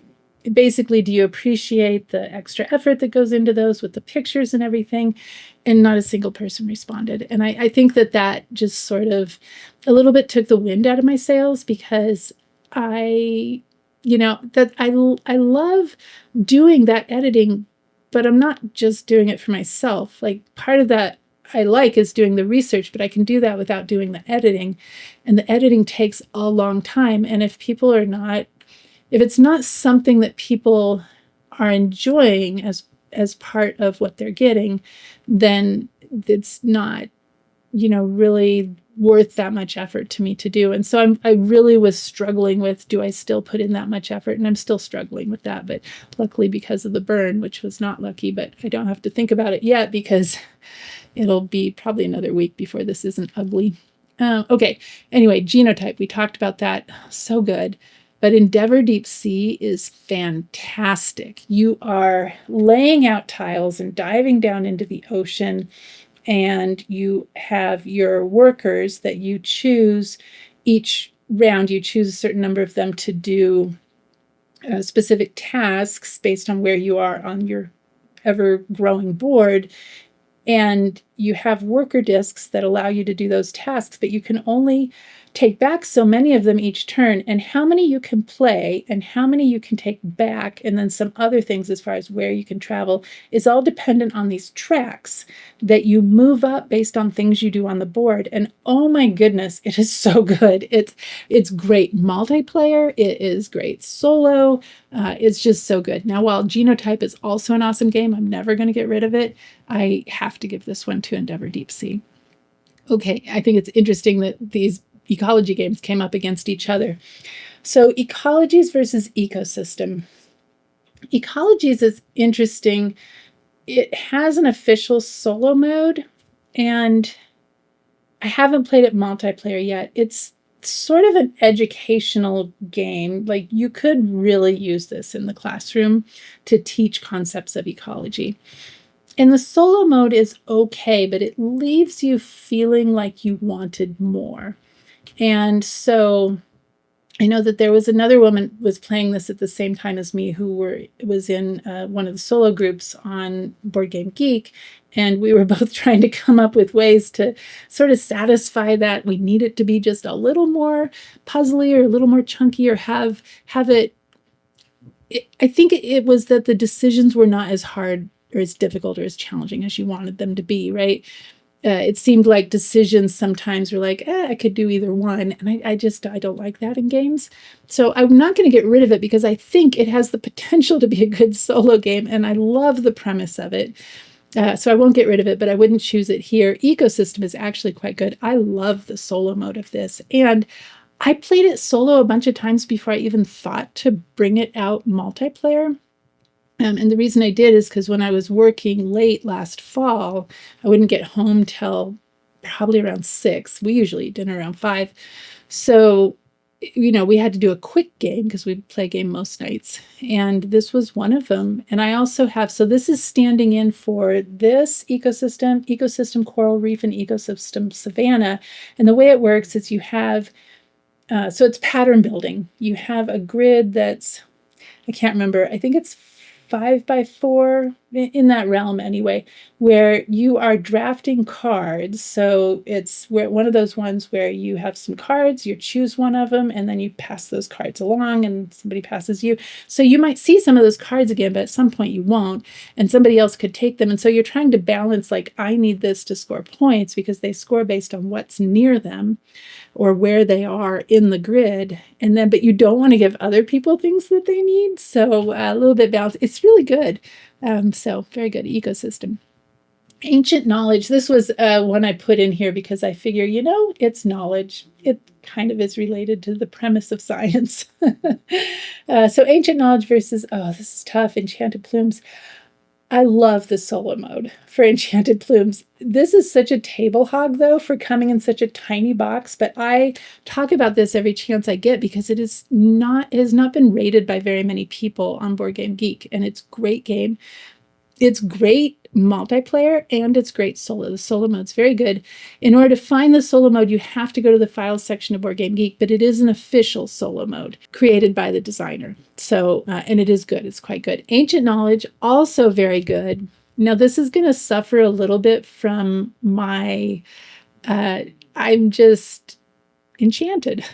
basically, do you appreciate the extra effort that goes into those with the pictures and everything? And not a single person responded. And I think that just sort of a little bit took the wind out of my sails, because I love doing that editing, but I'm not just doing it for myself. Like, part of that I like is doing the research, but I can do that without doing the editing. And the editing takes a long time. And if it's not something that people are enjoying as part of what they're getting, then it's not, really worth that much effort to me to do. And so I really was struggling with, do I still put in that much effort? And I'm still struggling with that, but luckily, because of the burn, which was not lucky, but I don't have to think about it yet, because it'll be probably another week before this isn't ugly. Okay. Anyway, genotype, we talked about that. So good. But Endeavor Deep Sea is fantastic. You are laying out tiles and diving down into the ocean, and you have your workers that you choose. Each round, you choose a certain number of them to do specific tasks based on where you are on your ever-growing board. And you have worker discs that allow you to do those tasks, but you can only take back so many of them each turn. And how many you can play and how many you can take back, and then some other things as far as where you can travel, is all dependent on these tracks that you move up based on things you do on the board. And oh my goodness, it is so good. It's great multiplayer. It is great solo. It's just so good. Now, while Genotype is also an awesome game, I'm never going to get rid of it. I have to give this one to Endeavor Deep Sea. Okay, I think it's interesting that these ecology games came up against each other. So ecologies versus ecosystem. Ecologies is interesting. It has an official solo mode, and I haven't played it multiplayer yet. It's sort of an educational game. Like, you could really use this in the classroom to teach concepts of ecology. And the solo mode is okay, but it leaves you feeling like you wanted more. And so I know that there was another woman was playing this at the same time as me, who was in one of the solo groups on Board Game Geek, and we were both trying to come up with ways to sort of satisfy that. We need it to be just a little more puzzly or a little more chunky, or have it. I think it was that the decisions were not as hard or as difficult or as challenging as you wanted them to be, right? It seemed like decisions sometimes were like, I could do either one. And I don't like that in games. So I'm not going to get rid of it, because I think it has the potential to be a good solo game. And I love the premise of it. So I won't get rid of it, but I wouldn't choose it here. Ecosystem is actually quite good. I love the solo mode of this. And I played it solo a bunch of times before I even thought to bring it out multiplayer. And the reason I did is because when I was working late last fall, I wouldn't get home till probably around 6. We usually eat dinner around 5. So we had to do a quick game because we play a game most nights. And this was one of them. And I also have, so this is standing in for this ecosystem coral reef and ecosystem savanna. And the way it works is you have, so it's pattern building. You have a grid that's, I can't remember, I think it's 5x4, in that realm anyway, where you are drafting cards. So it's one of those ones where you have some cards, you choose one of them, and then you pass those cards along and somebody passes you. So you might see some of those cards again, but at some point you won't, and somebody else could take them. And so you're trying to balance, like, I need this to score points because they score based on what's near them or where they are in the grid. And then, but you don't want to give other people things that they need. So a little bit balanced. It's really good. So very good ecosystem. Ancient knowledge. This was one I put in here because I figure, it's knowledge. It kind of is related to the premise of science. So ancient knowledge versus, this is tough, enchanted plumes. I love the solo mode for Enchanted Plumes. This is such a table hog, though, for coming in such a tiny box, but I talk about this every chance I get because it has not been rated by very many people on Board Game Geek, and it's a great game. It's great multiplayer and it's great solo. The solo mode's very good. In order to find the solo mode, you have to go to the files section of Board Game Geek, but it is an official solo mode created by the designer. So, and it is good. It's quite good. Ancient Knowledge, also very good. Now, this is going to suffer a little bit from my, I'm just enchanted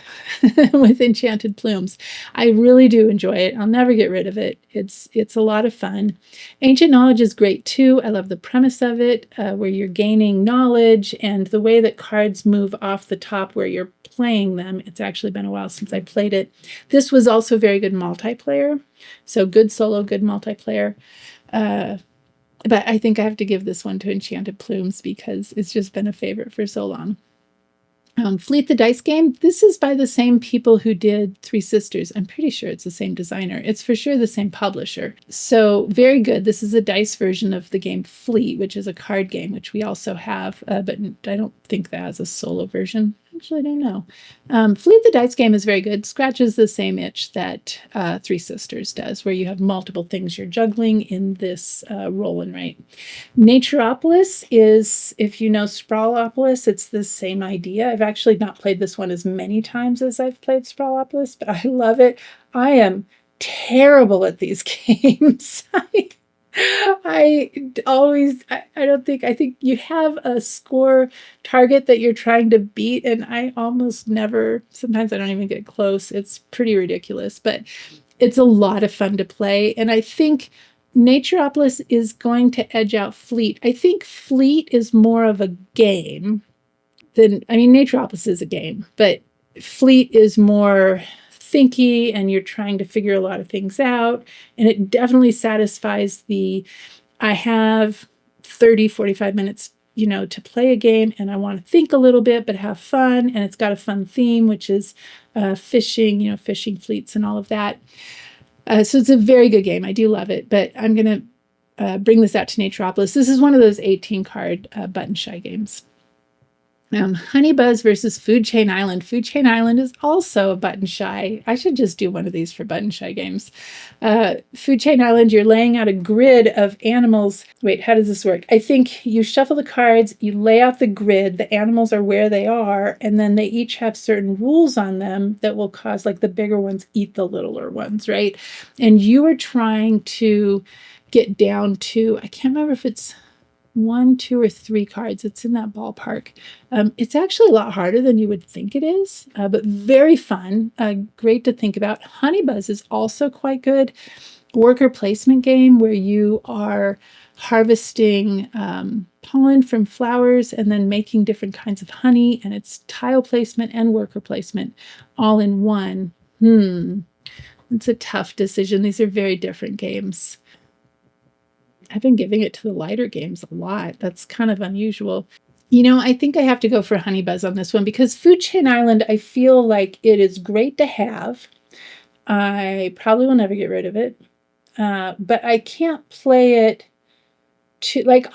with Enchanted Plumes. I really do enjoy it. I'll never get rid of it. It's a lot of fun. Ancient Knowledge is great too. I love the premise of it, where you're gaining knowledge and the way that cards move off the top where you're playing them. It's actually been a while since I played it. This was also very good multiplayer. So good solo, good multiplayer. But I think I have to give this one to Enchanted Plumes because it's just been a favorite for so long. Fleet the Dice Game. This is by the same people who did Three Sisters. I'm pretty sure it's the same designer. It's for sure the same publisher. So very good. This is a dice version of the game Fleet, which is a card game, which we also have, but I don't think that has a solo version. Actually, I don't know. Fleet the Dice Game is very good. Scratches the same itch that Three Sisters does, where you have multiple things you're juggling in this roll and write. Naturopolis is, if you know Sprawlopolis, it's the same idea. I've actually not played this one as many times as I've played Sprawlopolis, but I love it. I am terrible at these games. I think you have a score target that you're trying to beat, and I almost never, sometimes I don't even get close. It's pretty ridiculous, but it's a lot of fun to play. And I think Naturopolis is going to edge out Fleet. I think Fleet is more of a game than, Naturopolis is a game, but Fleet is more thinky and you're trying to figure a lot of things out. And it definitely satisfies I have 30, 45 minutes, to play a game and I want to think a little bit, but have fun. And it's got a fun theme, which is fishing, fishing fleets and all of that. So it's a very good game. I do love it, but I'm going to bring this out to Naturopolis. This is one of those 18 card button shy games. Honey Buzz versus Food Chain Island. Food Chain Island is also a button shy. I should just do one of these for button shy games. Food Chain Island, you're laying out a grid of animals. Wait, how does this work? I think you shuffle the cards, you lay out the grid, the animals are where they are, and then they each have certain rules on them that will cause, like, the bigger ones eat the littler ones, right? And you are trying to get down to, I can't remember if it's 1, 2, or 3 cards. It's in that ballpark. It's actually a lot harder than you would think it is, but very fun. Great to think about. Honey Buzz is also quite good. Worker placement game where you are harvesting pollen from flowers and then making different kinds of honey, and it's tile placement and worker placement all in one. It's a tough decision. These are very different games. I've been giving it to the lighter games a lot. That's kind of unusual. I think I have to go for Honey Buzz on this one because Food Chain Island, I feel like it is great to have. I probably will never get rid of it. But I can't play it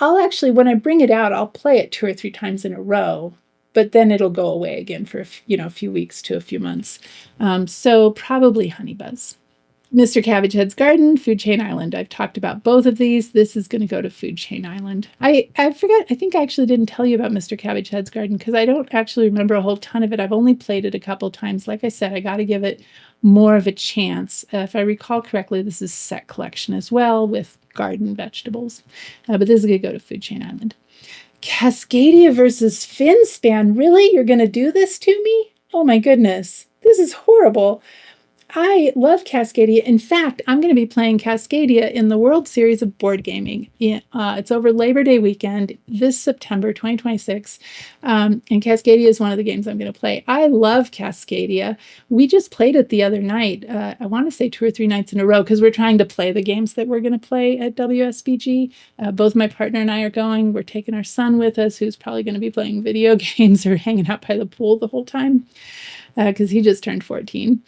I'll actually, when I bring it out, I'll play it 2 or 3 times in a row but then it'll go away again for a few weeks to a few months. So probably Honeybuzz. Mr. Cabbage Head's Garden, Food Chain Island. I've talked about both of these. This is going to go to Food Chain Island. I forgot, I think I actually didn't tell you about Mr. Cabbage Head's Garden because I don't actually remember a whole ton of it. I've only played it a couple times. Like I said, I got to give it more of a chance. If I recall correctly, this is set collection as well with garden vegetables. But this is going to go to Food Chain Island. Cascadia versus Finspan. Really? You're going to do this to me? Oh my goodness. This is horrible. I love Cascadia. In fact, I'm going to be playing Cascadia in the World Series of Board Gaming. It's over Labor Day weekend this September 2026. And Cascadia is one of the games I'm going to play. I love Cascadia. We just played it the other night. I want to say 2 or 3 nights in a row because we're trying to play the games that we're going to play at WSBG. Both my partner and I are going. We're taking our son with us, who's probably going to be playing video games or hanging out by the pool the whole time because he just turned 14.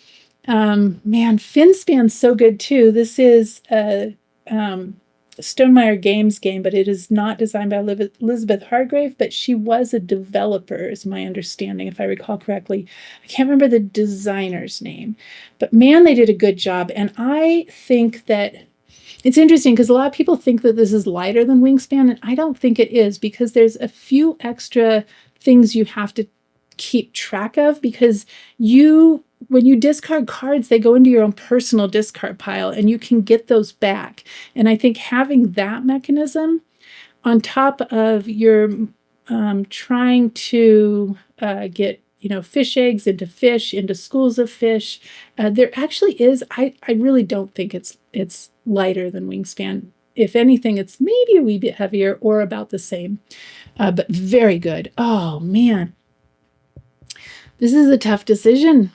Man, Finspan's so good too. This is a Stonemaier Games game, but it is not designed by Elizabeth Hargrave, but she was a developer, is my understanding, if I recall correctly. I can't remember the designer's name, but man, they did a good job. And I think that it's interesting because a lot of people think that this is lighter than Wingspan, and I don't think it is because there's a few extra things you have to keep track of because when you discard cards, they go into your own personal discard pile and you can get those back. And I think having that mechanism on top of your trying to get fish eggs into fish, into schools of fish, there actually is, I really don't think it's lighter than Wingspan. If anything, it's maybe a wee bit heavier or about the same, but very good. Oh, man. This is a tough decision.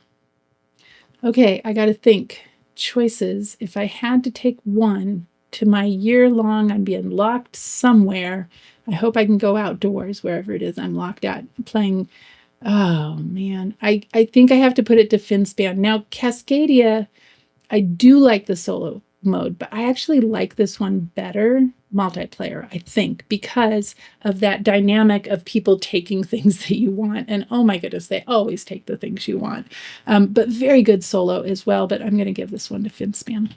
Okay, I got to think. Choices. If I had to take one to my year-long, I'm being locked somewhere. I hope I can go outdoors, wherever it is I'm locked at, playing. Oh, man. I think I have to put it to Finspan. Now, Cascadia, I do like the solo mode, but I actually like this one better, multiplayer, I think, because of that dynamic of people taking things that you want. And oh my goodness, they always take the things you want. But very good solo as well, but I'm going to give this one to Finspan.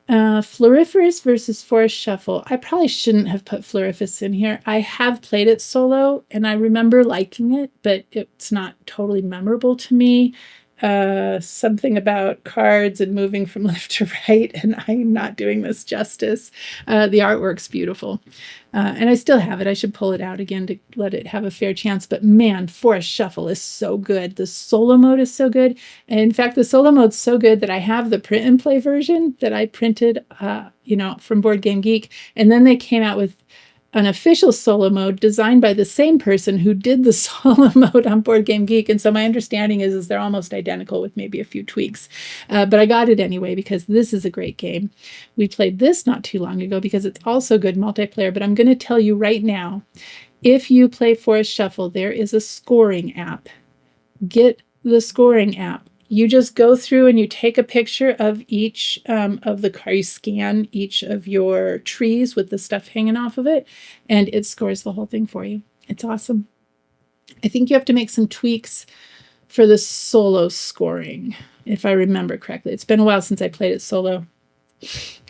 Floriferous versus Forest Shuffle. I probably shouldn't have put Floriferous in here. I have played it solo, and I remember liking it, but it's not totally memorable to me. Something about cards and moving from left to right, and I'm not doing this justice. The artwork's beautiful. And I still have it. I should pull it out again to let it have a fair chance. But man, Forest Shuffle is so good. The solo mode is so good. And in fact, the solo mode's so good that I have the print and play version that I printed, from Board Game Geek. And then they came out with an official solo mode designed by the same person who did the solo mode on Board Game Geek. And so my understanding is they're almost identical with maybe a few tweaks. But I got it anyway because this is a great game. We played this not too long ago because it's also good multiplayer. But I'm going to tell you right now, if you play Forest Shuffle, there is a scoring app. Get the scoring app. You just go through and you take a picture of each of the cards. You scan each of your trees with the stuff hanging off of it, and it scores the whole thing for you. It's awesome. I think you have to make some tweaks for the solo scoring, if I remember correctly. It's been a while since I played it solo,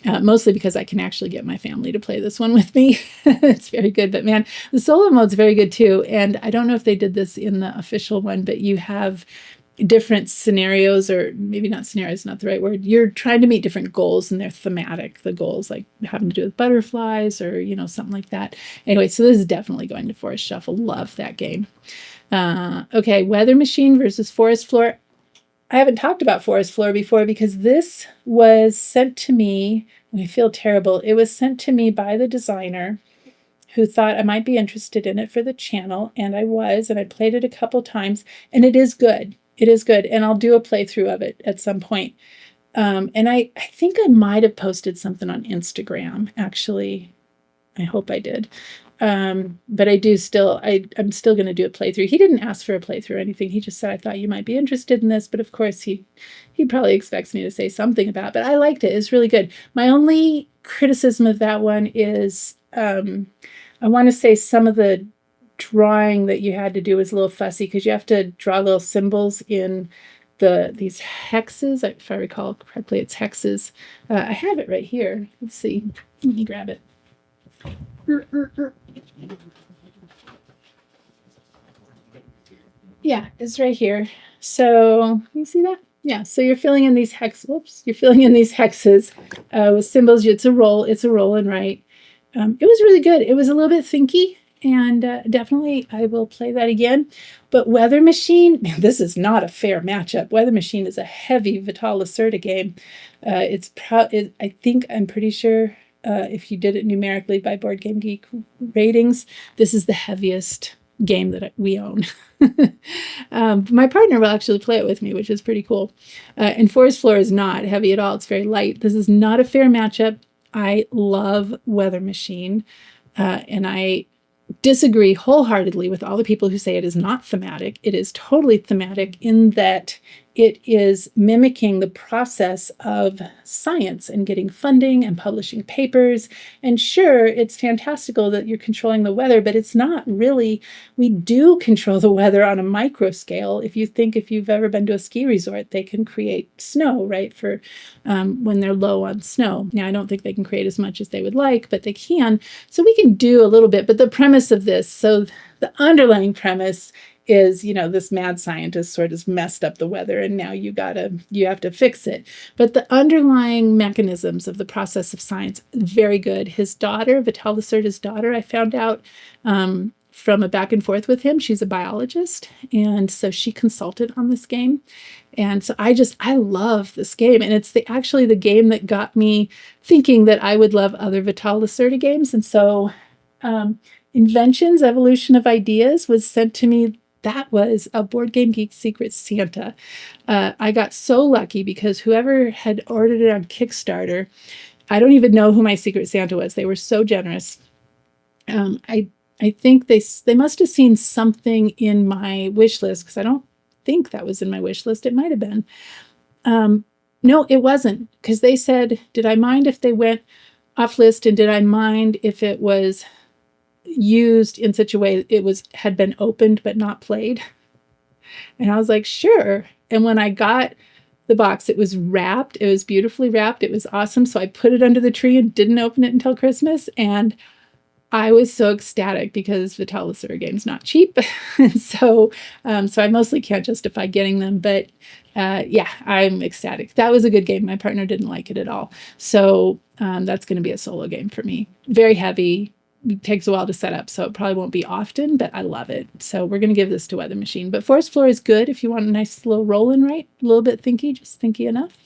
mostly because I can actually get my family to play this one with me. It's very good, but man, the solo mode's very good too. And I don't know if they did this in the official one, but you have different scenarios, or maybe not scenarios, not the right word. You're trying to meet different goals, and they're thematic. The goals like having to do with butterflies or, something like that. Anyway, so this is definitely going to Forest Shuffle. Love that game. Okay, Weather Machine versus Forest Floor. I haven't talked about Forest Floor before because this was sent to me, and I feel terrible. It was sent to me by the designer who thought I might be interested in it for the channel, and I was, and I played it a couple times, and it is good. It is good, and I'll do a playthrough of it at some point. And I think I might have posted something on Instagram, actually. I hope I did. But I'm still going to do a playthrough. He didn't ask for a playthrough or anything. He just said, I thought you might be interested in this. But of course, he probably expects me to say something about it. But I liked it. It's really good. My only criticism of that one is I want to say some of the drawing that you had to do was a little fussy because you have to draw little symbols in these hexes. If I recall correctly, it's hexes. I have it right here. Let's see. Let me grab it. Yeah, it's right here. So you see that? Yeah. So you're filling in these You're filling in these hexes with symbols. It's a roll. It's a roll and write. It was really good. It was a little bit thinky, and definitely I will play that again. But Weather Machine, man, this is not a fair matchup. Weather Machine is a heavy Vital Lacerda game. I'm pretty sure if you did it numerically by Board Game Geek ratings, this is the heaviest game that we own. My partner will actually play it with me, which is pretty cool. And Forest Floor is not heavy at all. It's very light. This is not a fair matchup. I love Weather Machine, and I disagree wholeheartedly with all the people who say it is not thematic. It is totally thematic in that it is mimicking the process of science and getting funding and publishing papers. And sure, it's fantastical that you're controlling the weather, but it's not really. We do control the weather on a micro scale. If you've ever been to a ski resort, they can create snow, right, for when they're low on snow. Now, I don't think they can create as much as they would like, but they can. So we can do a little bit. But the premise of this, so the underlying premise is, this mad scientist sort of messed up the weather and now you have to fix it. But the underlying mechanisms of the process of science, very good. His daughter, Vital Lacerda's daughter, I found out from a back and forth with him. She's a biologist. And so she consulted on this game. And so I love this game. And it's actually the game that got me thinking that I would love other Vital Lacerda games. And so Inventions, Evolution of Ideas was sent to me. That was a Board Game Geek Secret Santa. I got so lucky because whoever had ordered it on Kickstarter, I don't even know who my Secret Santa was. They were so generous. I think they must have seen something in my wish list because I don't think that was in my wish list. It might have been. No, it wasn't, because they said, did I mind if they went off list, and did I mind if it was used in such a way had been opened but not played? And I was like, sure. And when I got the box, it was wrapped. It was beautifully wrapped. It was awesome. So I put it under the tree and didn't open it until Christmas. And I was so ecstatic because Vital Lacerda game's not cheap. so I mostly can't justify getting them. But yeah, I'm ecstatic. That was a good game. My partner didn't like it at all. So that's going to be a solo game for me. Very heavy. It takes a while to set up, so it probably won't be often, but I love it. So we're going to give this to Weather Machine. But Forest Floor is good if you want a nice little roll and write, a little bit thinky, just thinky enough.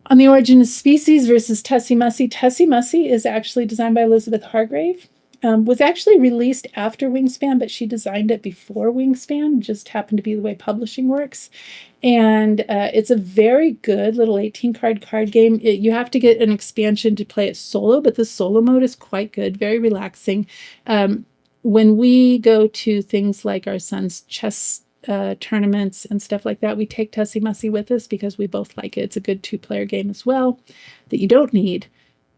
On the Origin of Species versus Tussie Mussy. Tussie Mussy is actually designed by Elizabeth Hargrave. Was actually released after Wingspan, but she designed it before Wingspan. Just happened to be the way publishing works. And it's a very good little 18-card game. You have to get an expansion to play it solo, but the solo mode is quite good, very relaxing. When we go to things like our son's chess tournaments and stuff like that, we take Tussie Mussy with us because we both like it. It's a good 2-player game as well that you don't need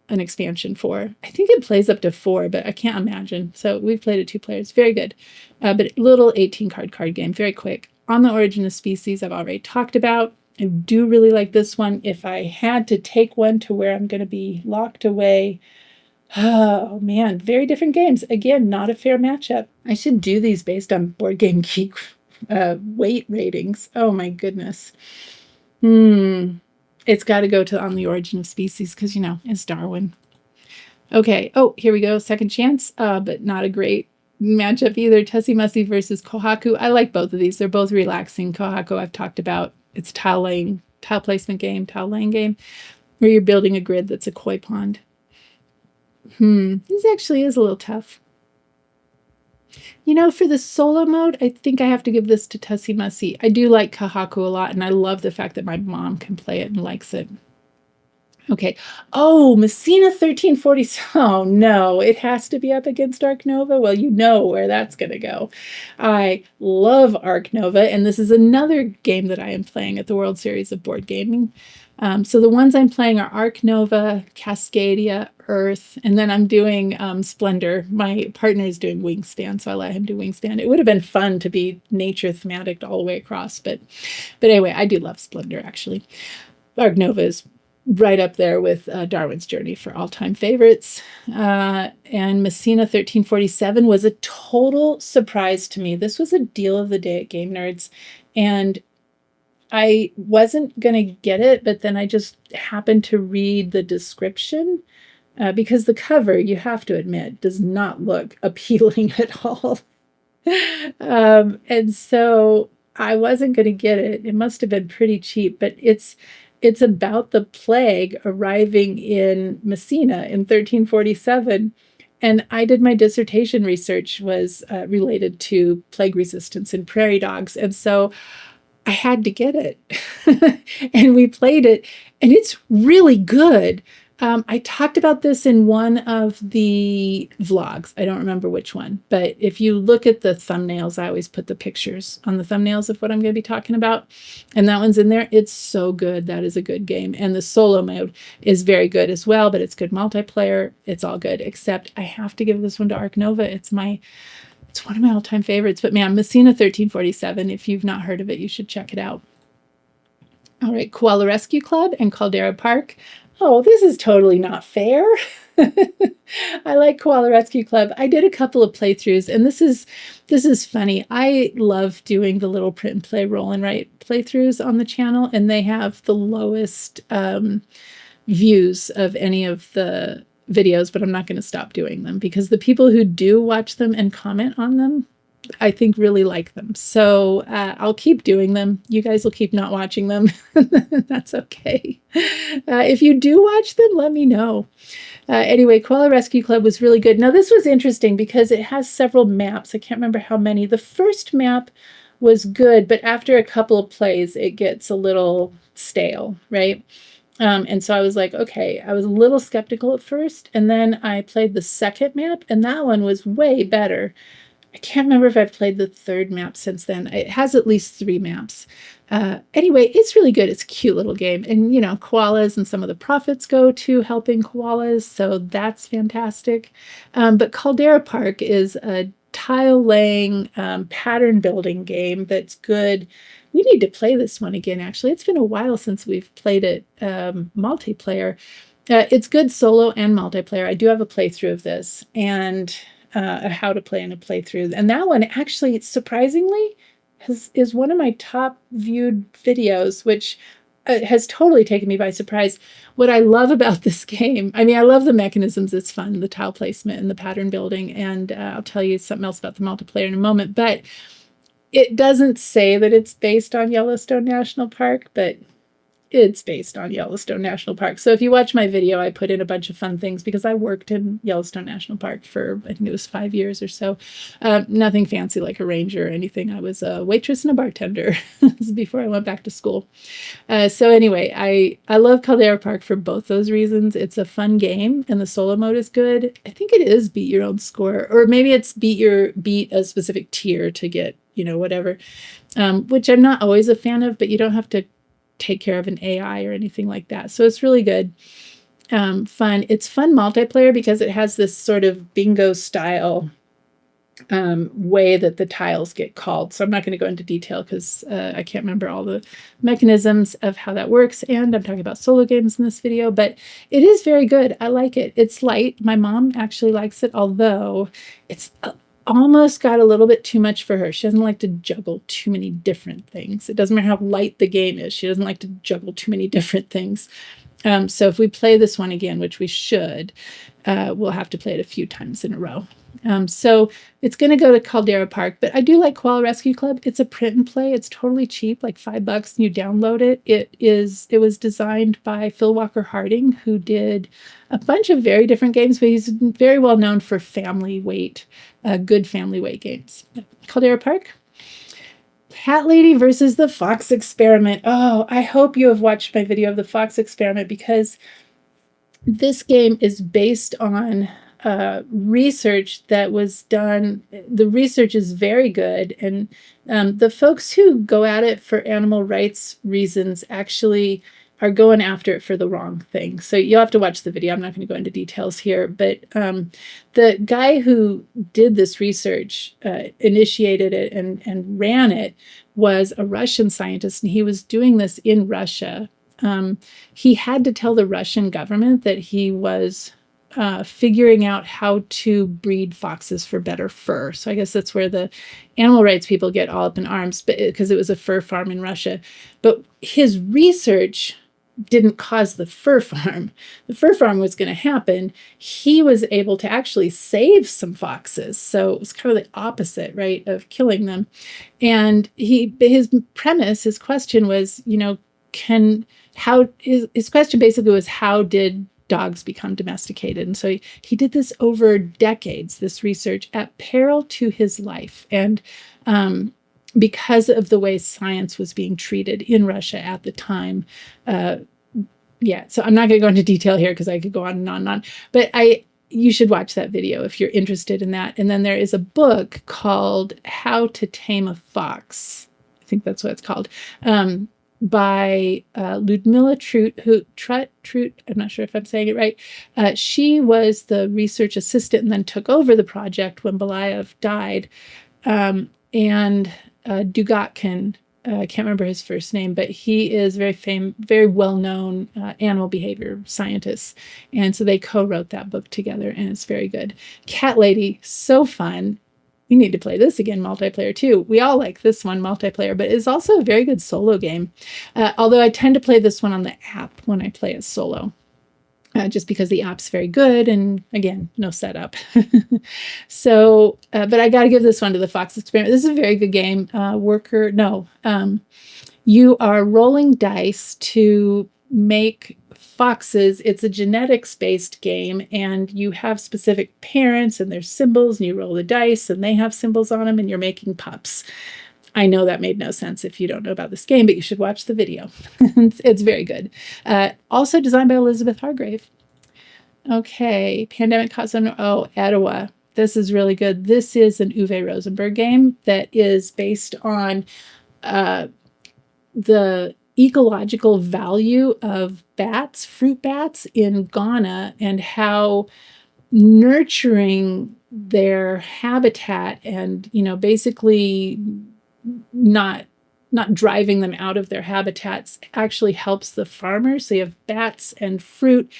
an expansion for. I think it plays up to 4, but I can't imagine. So we've played it 2 players. Very good. But little 18-card game, very quick. On the Origin of Species, I've already talked about. I do really like this one. If I had to take one to where I'm going to be locked away, oh man, very different games. Again, not a fair matchup. I should do these based on Board Game Geek weight ratings. Oh my goodness. It's got to go to On the Origin of Species because, it's Darwin. Okay. Oh, here we go. Second chance, but not a great matchup either. Tussie Mussy versus Kohaku. I like both of these. They're both relaxing. Kohaku I've talked about. It's tile placement game, tile laying game, where you're building a grid that's a koi pond. This actually is a little tough. For the solo mode, I think I have to give this to Tussie Mussy. I do like Kohaku a lot, and I love the fact that my mom can play it and likes it. Okay. Oh, Messina 1340. Oh, no, it has to be up against Arc Nova. Well, you know where that's going to go. I love Arc Nova, and this is another game that I am playing at the World Series of Board Gaming. So the ones I'm playing are Arc Nova, Cascadia, Earth, and then I'm doing Splendor. My partner is doing Wingspan, so I let him do Wingspan. It would have been fun to be nature thematic all the way across, but anyway, I do love Splendor, actually. Arc Nova is right up there with Darwin's Journey for all-time favorites. And Messina 1347 was a total surprise to me. This was a deal of the day at Game Nerds, and I wasn't going to get it, but then I just happened to read the description because the cover, you have to admit, does not look appealing at all. And so I wasn't going to get it. It must have been pretty cheap, but it's about the plague arriving in Messina in 1347. And I did my dissertation research was related to plague resistance in prairie dogs. And so I had to get it. And we played it, and it's really good. I talked about this in one of the vlogs. I don't remember which one, but if you look at the thumbnails, I always put the pictures on the thumbnails of what I'm going to be talking about. And that one's in there. It's so good. That is a good game. And the solo mode is very good as well, but it's good multiplayer. It's all good, except I have to give this one to Arc Nova. It's one of my all-time favorites. But man, Messina 1347, if you've not heard of it, you should check it out. All right, Koala Rescue Club and Caldera Park. Oh, this is totally not fair. I like Koala Rescue Club. I did a couple of playthroughs, and this is funny. I love doing the little print and play roll and write playthroughs on the channel, and they have the lowest views of any of the videos, but I'm not going to stop doing them because the people who do watch them and comment on them, I think really like them. So I'll keep doing them. You guys will keep not watching them. That's okay. If you do watch them, let me know. Anyway, Koala Rescue Club was really good. Now, this was interesting because it has several maps. I can't remember how many. The first map was good, but after a couple of plays, it gets a little stale, right? And so I was like, okay, I was a little skeptical at first, and then I played the second map, and that one was way better. I can't remember if I've played the third map since then. It has at least 3 maps. Anyway, it's really good. It's a cute little game. And, you know, koalas and some of the profits go to helping koalas, so that's fantastic. But Caldera Park is a tile-laying, pattern-building game that's good. We need to play this one again, actually. It's been a while since we've played it multiplayer. It's good solo and multiplayer. I do have a playthrough of this, and how to play in a playthrough. And that one actually, surprisingly, is one of my top viewed videos, which has totally taken me by surprise. What I love about this game, I mean, I love the mechanisms. It's fun, the tile placement and the pattern building. And I'll tell you something else about the multiplayer in a moment. But it doesn't say that it's based on Yellowstone National Park, but it's based on Yellowstone National Park. So if you watch my video, I put in a bunch of fun things because I worked in Yellowstone National Park for, I think it was 5 years or so. Nothing fancy like a ranger or anything. I was a waitress and a bartender. This is before I went back to school. So anyway, I love Caldera Park for both those reasons. It's a fun game, and the solo mode is good. I think it is beat your own score, or maybe it's beat a specific tier to get, you know, whatever, which I'm not always a fan of, but you don't have to take care of an AI or anything like that. So it's really good. Fun. It's fun multiplayer because it has this sort of bingo style way that the tiles get called. So I'm not going to go into detail because I can't remember all the mechanisms of how that works. And I'm talking about solo games in this video, but it is very good. I like it. It's light. My mom actually likes it, although it's almost got a little bit too much for her. She doesn't like to juggle too many different things. It doesn't matter how light the game is. She doesn't like to juggle too many different things. So if we play this one again, which we should, we'll have to play it a few times in a row. So it's going to go to Caldera Park, but I do like Koala Rescue Club. It's a print and play. It's totally cheap, like $5, and you download it. It was designed by Phil Walker Harding, who did a bunch of very different games, but he's very well known for family weight, good family weight games. Caldera Park. Cat Lady versus the Fox Experiment. Oh, I hope you have watched my video of the Fox Experiment because this game is based on research that was done. The research is very good, and the folks who go at it for animal rights reasons actually are going after it for the wrong thing. So you'll have to watch the video. I'm not going to go into details here, but the guy who did this research, initiated it and ran it, was a Russian scientist, and he was doing this in Russia. He had to tell the Russian government that he was figuring out how to breed foxes for better fur. So I guess that's where the animal rights people get all up in arms, because it was a fur farm in Russia. But his research didn't cause the fur farm. The fur farm was going to happen. He was able to actually save some foxes. So it was kind of the opposite, right, of killing them. And his premise, his question was, his question basically was, how did dogs become domesticated? And so he did this over decades, this research, at peril to his life. And because of the way science was being treated in Russia at the time. So I'm not going to go into detail here because I could go on and on and on. But you should watch that video if you're interested in that. And then there is a book called How to Tame a Fox. I think that's what it's called. By Ludmila Trut. I'm not sure if I'm saying it right. She was the research assistant and then took over the project when Belayev died. And Dugatkin, I can't remember his first name, but he is very well-known animal behavior scientist. And so they co-wrote that book together, and it's very good. Cat Lady, so fun. We need to play this again, multiplayer too. We all like this one, multiplayer, but it's also a very good solo game. Although I tend to play this one on the app when I play it solo. Just because the app's very good, and again, no setup. So, but I got to give this one to the Fox Experiment. This is a very good game. You are rolling dice to make foxes. It's a genetics-based game, and you have specific parents and their symbols, and you roll the dice, and they have symbols on them, and you're making pups. I know that made no sense if you don't know about this game, but you should watch the video. It's very good. Also designed by Elizabeth Hargrave. Okay, Pandemic Caught Some... Oh, Etowah. This is really good. This is an Uwe Rosenberg game that is based on the ecological value of bats, fruit bats in Ghana, and how nurturing their habitat and, basically not driving them out of their habitats actually helps the farmers. So you have bats and fruit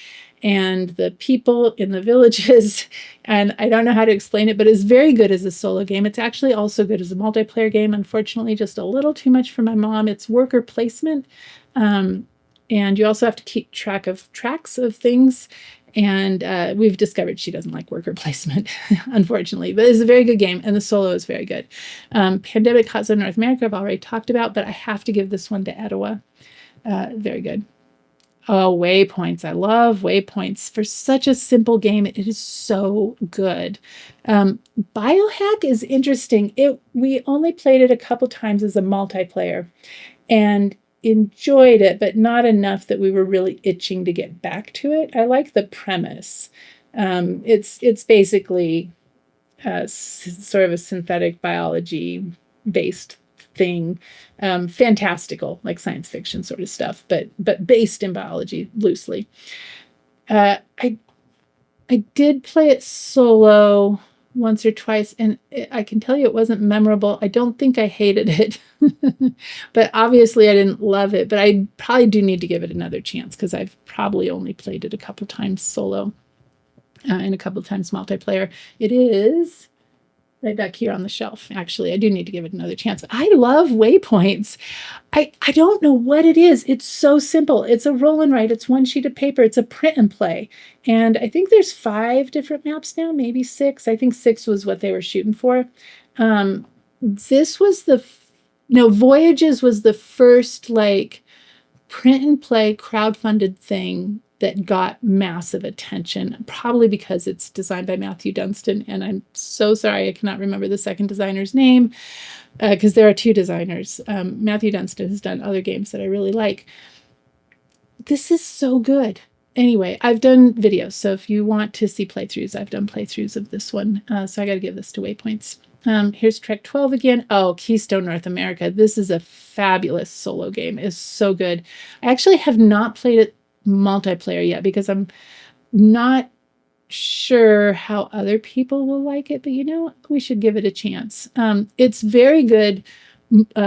and the people in the villages. And I don't know how to explain it, but it's very good as a solo game. It's actually also good as a multiplayer game. Unfortunately, just a little too much for my mom. It's worker placement. And you also have to keep track of tracks of things. And we've discovered she doesn't like worker placement, unfortunately. But it's a very good game, and the solo is very good. Pandemic Caught Some North America, I've already talked about, but I have to give this one to Etowah. Very good. Oh, Waypoints. I love Waypoints. For such a simple game, it is so good. Biohack is interesting. We only played it a couple times as a multiplayer and enjoyed it, but not enough that we were really itching to get back to it. I like the premise. It's basically sort of a synthetic biology based thing, fantastical, like science fiction sort of stuff, but based in biology loosely. I did play it solo once or twice, and I can tell you it wasn't memorable. I don't think I hated it, but obviously I didn't love it. But I probably do need to give it another chance because I've probably only played it a couple times solo and a couple times multiplayer. It is right back here on the shelf. Actually, I do need to give it another chance. I love Waypoints. I don't know what it is. It's so simple. It's a roll and write. It's one sheet of paper. It's a print and play. And I think there's 5 different maps now, maybe 6. I think 6 was what they were shooting for. This was Voyages was the first print and play crowdfunded thing that got massive attention, probably because it's designed by Matthew Dunstan. And I'm so sorry I cannot remember the second designer's name because there are 2 designers. Matthew Dunstan has done other games that I really like. This is so good. Anyway, I've done videos, so if you want to see playthroughs, I've done playthroughs of this one. So I got to give this to Waypoints. Here's Trek 12 again. Oh, Keystone North America. This is a fabulous solo game. It's so good. I actually have not played it multiplayer yet because I'm not sure how other people will like it, but we should give it a chance. It's very good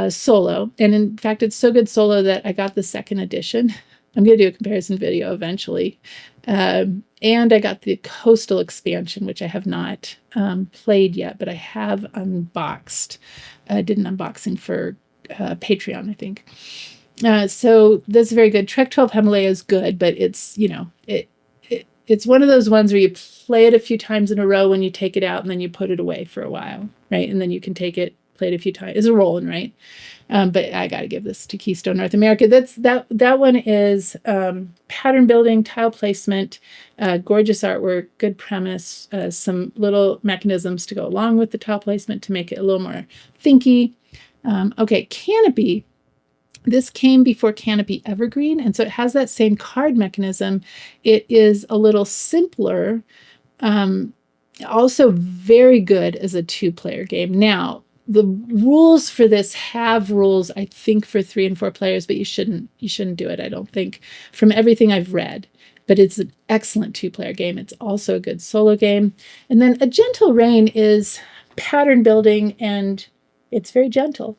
solo, and in fact, it's so good solo that I got the second edition. I'm going to do a comparison video eventually. And I got the Coastal expansion, which I have not played yet, but I have unboxed. I did an unboxing for Patreon, I think. So that's very good. Trek 12 Himalaya is good, but it's, it's one of those ones where you play it a few times in a row when you take it out and then you put it away for a while, right? And then you can take it, play it a few times. It's a rolling, right? But I got to give this to Keystone North America. That one is pattern building, tile placement, gorgeous artwork, good premise, some little mechanisms to go along with the tile placement to make it a little more thinky. Okay, Canopy. This came before Canopy Evergreen, and so it has that same card mechanism. It is a little simpler, also very good as a two-player game. Now, the rules for this have rules, I think, for 3 and 4 players, but you shouldn't do it, I don't think, from everything I've read. But it's an excellent 2-player game. It's also a good solo game. And then A Gentle Rain is pattern building, and it's very gentle.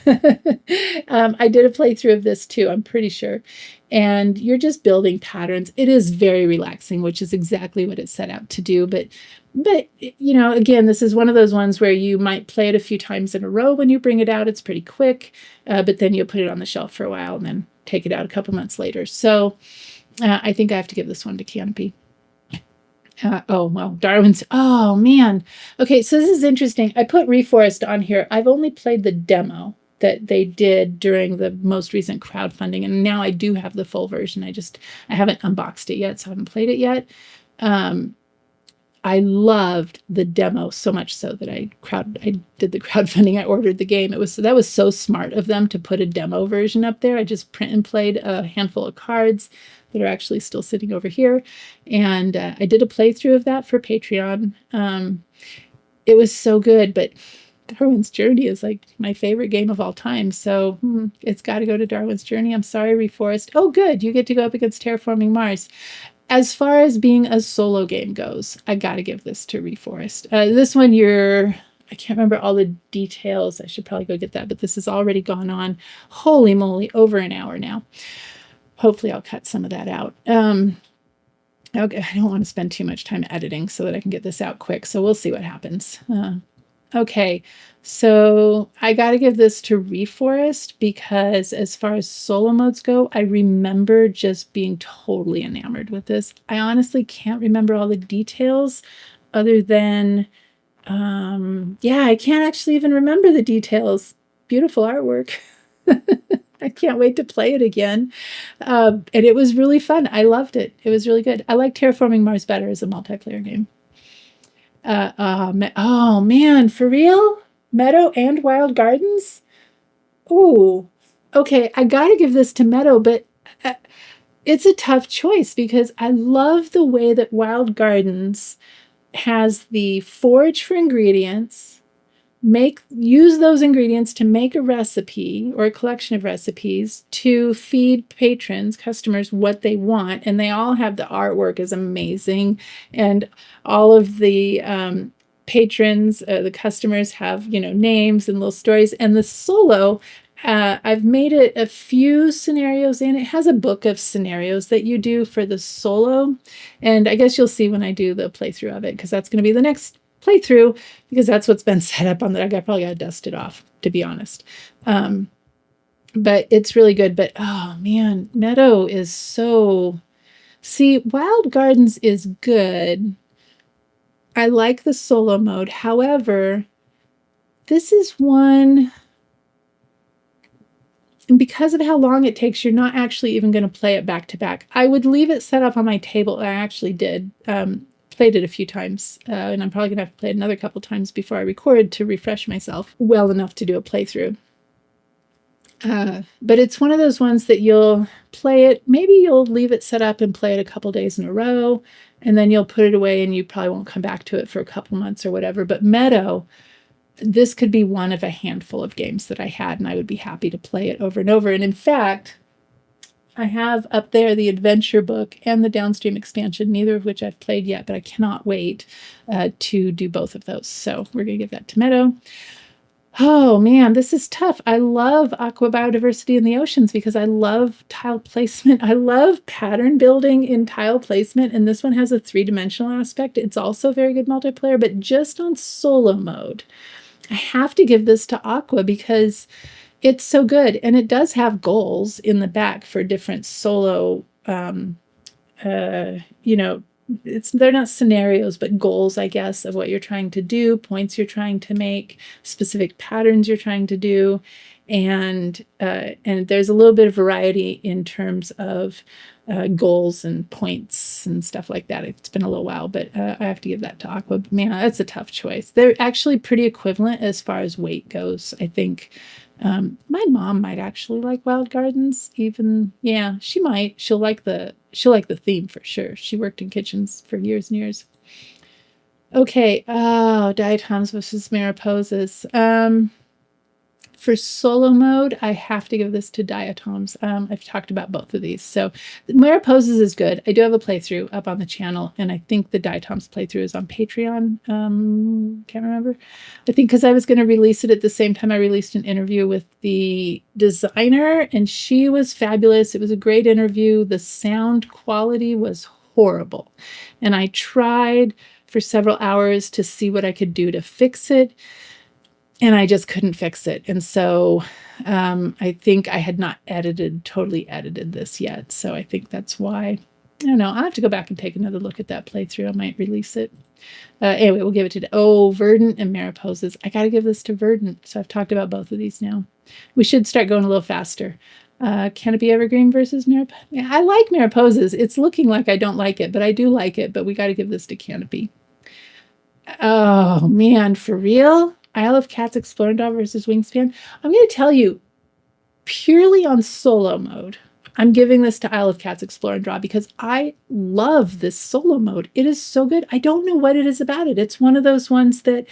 I did a playthrough of this too, I'm pretty sure. And you're just building patterns. It is very relaxing, which is exactly what it's set out to do. But again, this is one of those ones where you might play it a few times in a row when you bring it out. It's pretty quick, but then you'll put it on the shelf for a while and then take it out a couple months later. So I think I have to give this one to Canopy. Oh, well, Darwin's. Oh, man. Okay, so this is interesting. I put Reforest on here. I've only played the demo that they did during the most recent crowdfunding, and now I do have the full version. I haven't unboxed it yet, so I haven't played it yet. I loved the demo so much so that I did the crowdfunding. I ordered the game. That was so smart of them to put a demo version up there. I just print and played a handful of cards that are actually still sitting over here, and I did a playthrough of that for Patreon. It was so good, but Darwin's Journey is like my favorite game of all time, so it's got to go to Darwin's Journey. I'm sorry, Reforest. Oh, good, you get to go up against Terraforming Mars. As far as being a solo game goes, I got to give this to Reforest. This one, I can't remember all the details. I should probably go get that, but this has already gone on, holy moly, over an hour now. Hopefully I'll cut some of that out. Okay, I don't want to spend too much time editing so that I can get this out quick, so we'll see what happens. Okay, so I got to give this to Reforest because as far as solo modes go, I remember just being totally enamored with this. I honestly can't remember all the details other than, I can't actually even remember the details. Beautiful artwork. I can't wait to play it again. And it was really fun. I loved it. It was really good. I like Terraforming Mars better as a multiplayer game. Oh man, for real? Meadow and Wild Gardens? Ooh, okay, I gotta give this to Meadow, but it's a tough choice because I love the way that Wild Gardens has the forage for ingredients, use those ingredients to make a recipe or a collection of recipes to feed customers what they want, and they all have the artwork is amazing, and all of the patrons, the customers have names and little stories. And the solo, I've made it a few scenarios in. It has a book of scenarios that you do for the solo, and I guess you'll see when I do the playthrough of it, because that's going to be the next playthrough, because that's what's been set up on that. I probably got to dust it off, to be honest. But it's really good. But oh man, Meadow is so... See, Wild Gardens is good. I like the solo mode. However, this is one, and because of how long it takes, you're not actually even going to play it back to back. I would leave it set up on my table. I actually did. Played it a few times, and I'm probably going to have to play it another couple times before I record to refresh myself well enough to do a playthrough. But it's one of those ones that you'll play it. Maybe you'll leave it set up and play it a couple days in a row, and then you'll put it away and you probably won't come back to it for a couple months or whatever. But Meadow, this could be one of a handful of games that I had, and I would be happy to play it over and over. And in fact, I have up there the adventure book and the downstream expansion, neither of which I've played yet, but I cannot wait to do both of those. So we're going to give that to Meadow. Oh man, this is tough. I love aqua biodiversity in the oceans because I love tile placement. I love pattern building in tile placement, and this one has a three-dimensional aspect. It's also very good multiplayer, but just on solo mode, I have to give this to aqua because it's so good, and it does have goals in the back for different solo, they're not scenarios, but goals, I guess, of what you're trying to do, points you're trying to make, specific patterns you're trying to do. And there's a little bit of variety in terms of goals and points and stuff like that. It's been a little while, but I have to give that to Aqua. Man, that's a tough choice. They're actually pretty equivalent as far as weight goes, I think. My mom might actually like Wild Gardens. Even, yeah, she might. She'll like the theme for sure. She worked in kitchens for years and years. Okay, diatoms versus Mariposas. For solo mode, I have to give this to diatoms. I've talked about both of these. So Mariposas is good. I do have a playthrough up on the channel, and I think the diatoms playthrough is on Patreon. Can't remember. I think because I was going to release it at the same time I released an interview with the designer, and she was fabulous. It was a great interview. The sound quality was horrible, and I tried for several hours to see what I could do to fix it. And I just couldn't fix it. And so I think I had not totally edited this yet. So I think that's why. I don't know. I'll have to go back and take another look at that playthrough. I might release it. Anyway, we'll give it to, Verdant and Mariposas. I got to give this to Verdant. So I've talked about both of these now. We should start going a little faster. Canopy Evergreen versus Mariposa. Yeah, I like Mariposas. It's looking like I don't like it, but I do like it. But we got to give this to Canopy. Oh, man, for real? Isle of Cats Exploring Dog versus Wingspan. I'm going to tell you, purely on solo mode, I'm giving this to Isle of Cats Explore and Draw because I love this solo mode. It is so good. I don't know what it is about it. It's one of those ones that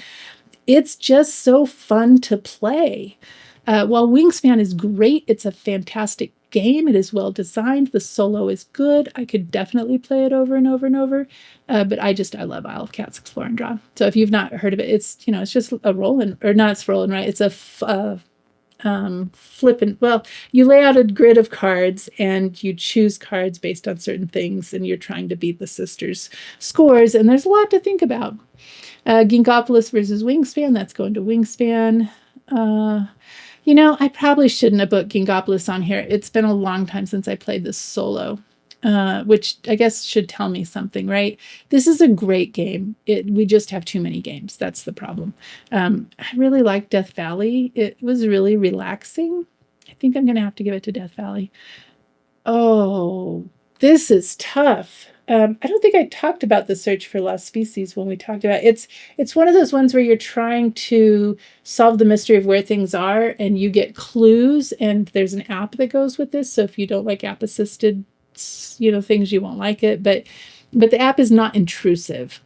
it's just so fun to play. While Wingspan is great, it's a fantastic game. It is well designed. The solo is good. I could definitely play it over and over and over. But I love Isle of Cats Explore and Draw. So if you've not heard of it, it's just a roll-in, or not, it's roll-in, right? It's a flippant. Well, you lay out a grid of cards and you choose cards based on certain things, and you're trying to beat the sisters' scores. And there's a lot to think about. Ginkgopolis versus Wingspan. That's going to Wingspan. I probably shouldn't have put Ginkgopolis on here. It's been a long time since I played this solo, which I guess should tell me something, right? This is a great game. We just have too many games. That's the problem. I really liked Death Valley. It was really relaxing. I think I'm going to have to give it to Death Valley. Oh, this is tough. I don't think I talked about the search for lost species when we talked about it. It's one of those ones where you're trying to solve the mystery of where things are, and you get clues, and there's an app that goes with this. So if you don't like app assisted, things, you won't like it. But the app is not intrusive.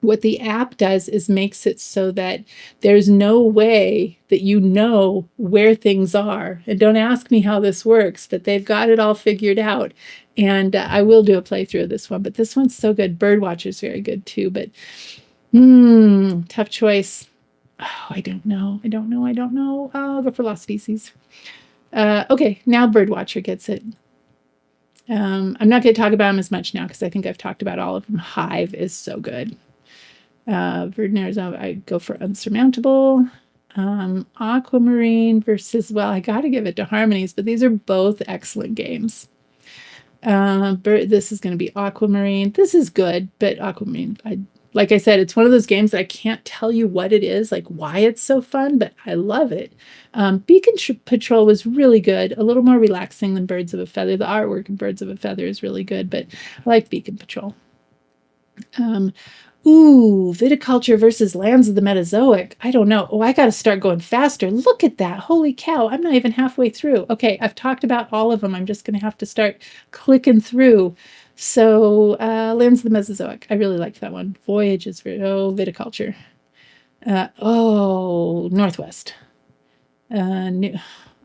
What the app does is makes it so that there's no way that you know where things are. And don't ask me how this works, but they've got it all figured out. And I will do a playthrough of this one, but this one's so good. Birdwatcher is very good too, but tough choice. Oh, I don't know. I'll go for Lost Species. Okay, now Birdwatcher gets it. I'm not going to talk about them as much now because I think I've talked about all of them. Hive is so good. Verdant Arizona, I go for Unsurmountable. Aquamarine versus, I got to give it to Harmonies, but these are both excellent games. This is going to be Aquamarine. This is good, but Aquamarine, like I said, it's one of those games that I can't tell you what it is, like why it's so fun, but I love it. Beacon Patrol was really good, a little more relaxing than Birds of a Feather. The artwork in Birds of a Feather is really good, but I like Beacon Patrol. Ooh, viticulture versus lands of the Mesozoic. I don't know. Oh, I got to start going faster. Look at that. Holy cow. I'm not even halfway through. Okay, I've talked about all of them. I'm just going to have to start clicking through. So, lands of the Mesozoic. I really liked that one. Voyages, viticulture. Northwest.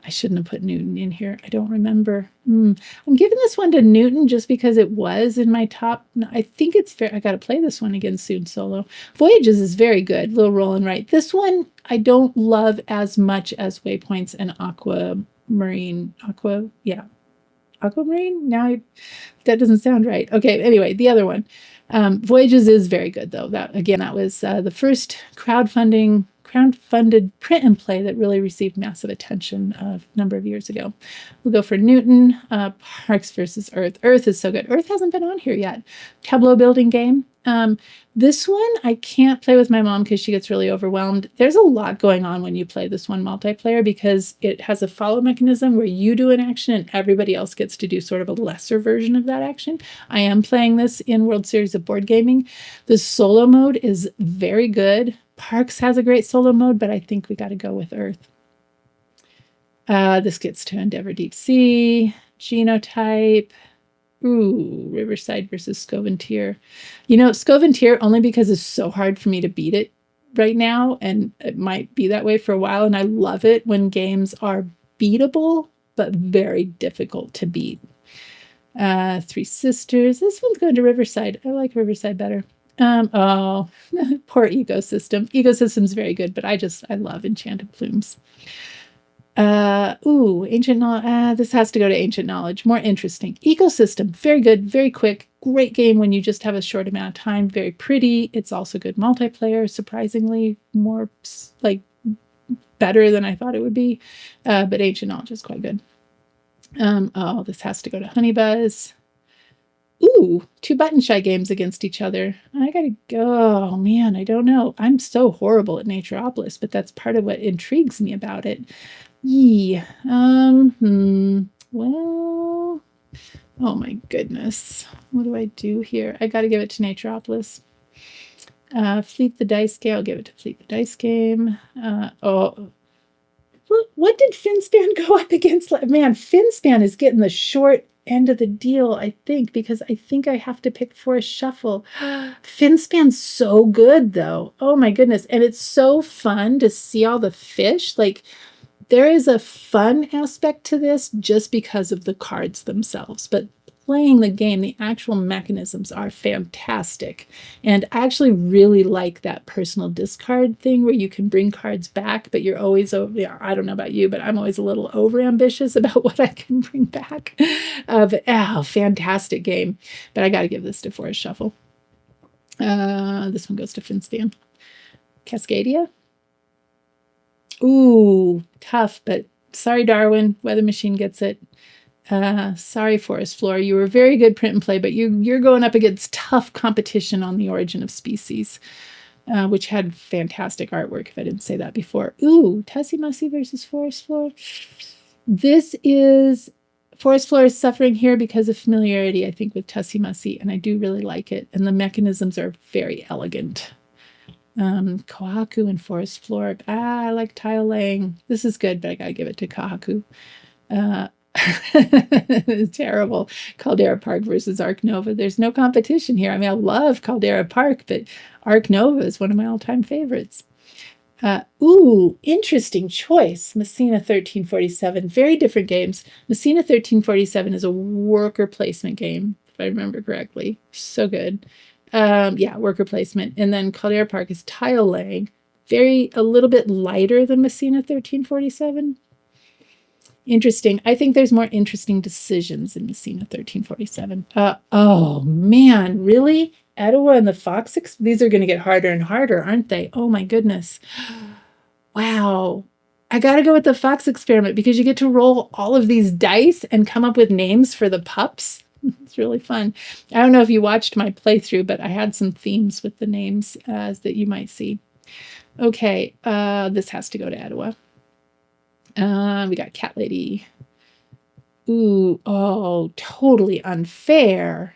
I shouldn't have put Newton in here. I don't remember. I'm giving this one to Newton just because it was in my top. I think it's fair. I got to play this one again soon solo. Voyages is very good. Little roll and write. This one I don't love as much as Waypoints and Aquamarine. Aquamarine? That doesn't sound right. Okay, anyway, the other one. Voyages is very good, though. That was the first crowdfunded print and play that really received massive attention a number of years ago. We'll go for Newton, Parks versus Earth. Earth is so good. Earth hasn't been on here yet. Tableau building game. This one I can't play with my mom because she gets really overwhelmed. There's a lot going on when you play this one multiplayer because it has a follow mechanism where you do an action and everybody else gets to do sort of a lesser version of that action. I am playing this in World Series of Board Gaming. The solo mode is very good. Parks has a great solo mode, but I think we got to go with Earth. This gets to Endeavor Deep Sea, Genotype. Ooh, Riverside versus Scoventier. Scoventier only because it's so hard for me to beat it right now, and it might be that way for a while, and I love it when games are beatable, but very difficult to beat. Three Sisters. This one's going to Riverside. I like Riverside better. Poor Ecosystem. Ecosystem's very good, but I love Enchanted Plumes. Ancient Knowledge. This has to go to Ancient Knowledge. More interesting. Ecosystem. Very good, very quick. Great game when you just have a short amount of time. Very pretty. It's also good multiplayer. Surprisingly, more better than I thought it would be. But Ancient Knowledge is quite good. This has to go to Honeybuzz. Ooh, two Button Shy games against each other. I gotta go. Oh, man, I don't know. I'm so horrible at Naturopolis, but that's part of what intrigues me about it. Well, oh my goodness. What do I do here? I gotta give it to Naturopolis. Fleet the Dice Game. I'll give it to Fleet the Dice Game. What did Finspan go up against? Man, Finspan is getting the short end of the deal, I think, because I think I have to pick Forest Shuffle. Finspan's so good, though. Oh my goodness. And it's so fun to see all the fish. Like, there is a fun aspect to this just because of the cards themselves. But playing the game, the actual mechanisms are fantastic. And I actually really like that personal discard thing where you can bring cards back, but you're always I don't know about you, but I'm always a little overambitious about what I can bring back. Fantastic game. But I got to give this to Forest Shuffle. This one goes to Finspan. Cascadia. Ooh, tough, but sorry, Darwin. Weather Machine gets it. Sorry, Forest Floor. You were very good print and play, but you're going up against tough competition on The Origin of Species, which had fantastic artwork, if I didn't say that before. Ooh, Tussie Mussy versus Forest Floor. Forest Floor is suffering here because of familiarity, I think, with Tussie Mussy, and I do really like it, and the mechanisms are very elegant. Kohaku and Forest Floor. I like tile laying. This is good, but I gotta give it to Kohaku. It's terrible. Caldera Park versus Arc Nova. There's no competition here. I mean, I love Caldera Park, but Arc Nova is one of my all-time favorites. Interesting choice. Messina 1347. Very different games. Messina 1347 is a worker placement game, if I remember correctly. So good. Worker placement. And then Caldera Park is tile laying. A little bit lighter than Messina 1347. Interesting. I think there's more interesting decisions in Messina 1347. Oh man, really? Etowah and the Fox? These are going to get harder and harder, aren't they? Oh my goodness. Wow. I got to go with the Fox Experiment because you get to roll all of these dice and come up with names for the pups. It's really fun. I don't know if you watched my playthrough, but I had some themes with the names that you might see. Okay, this has to go to Etowah. We got Cat Lady. Totally unfair.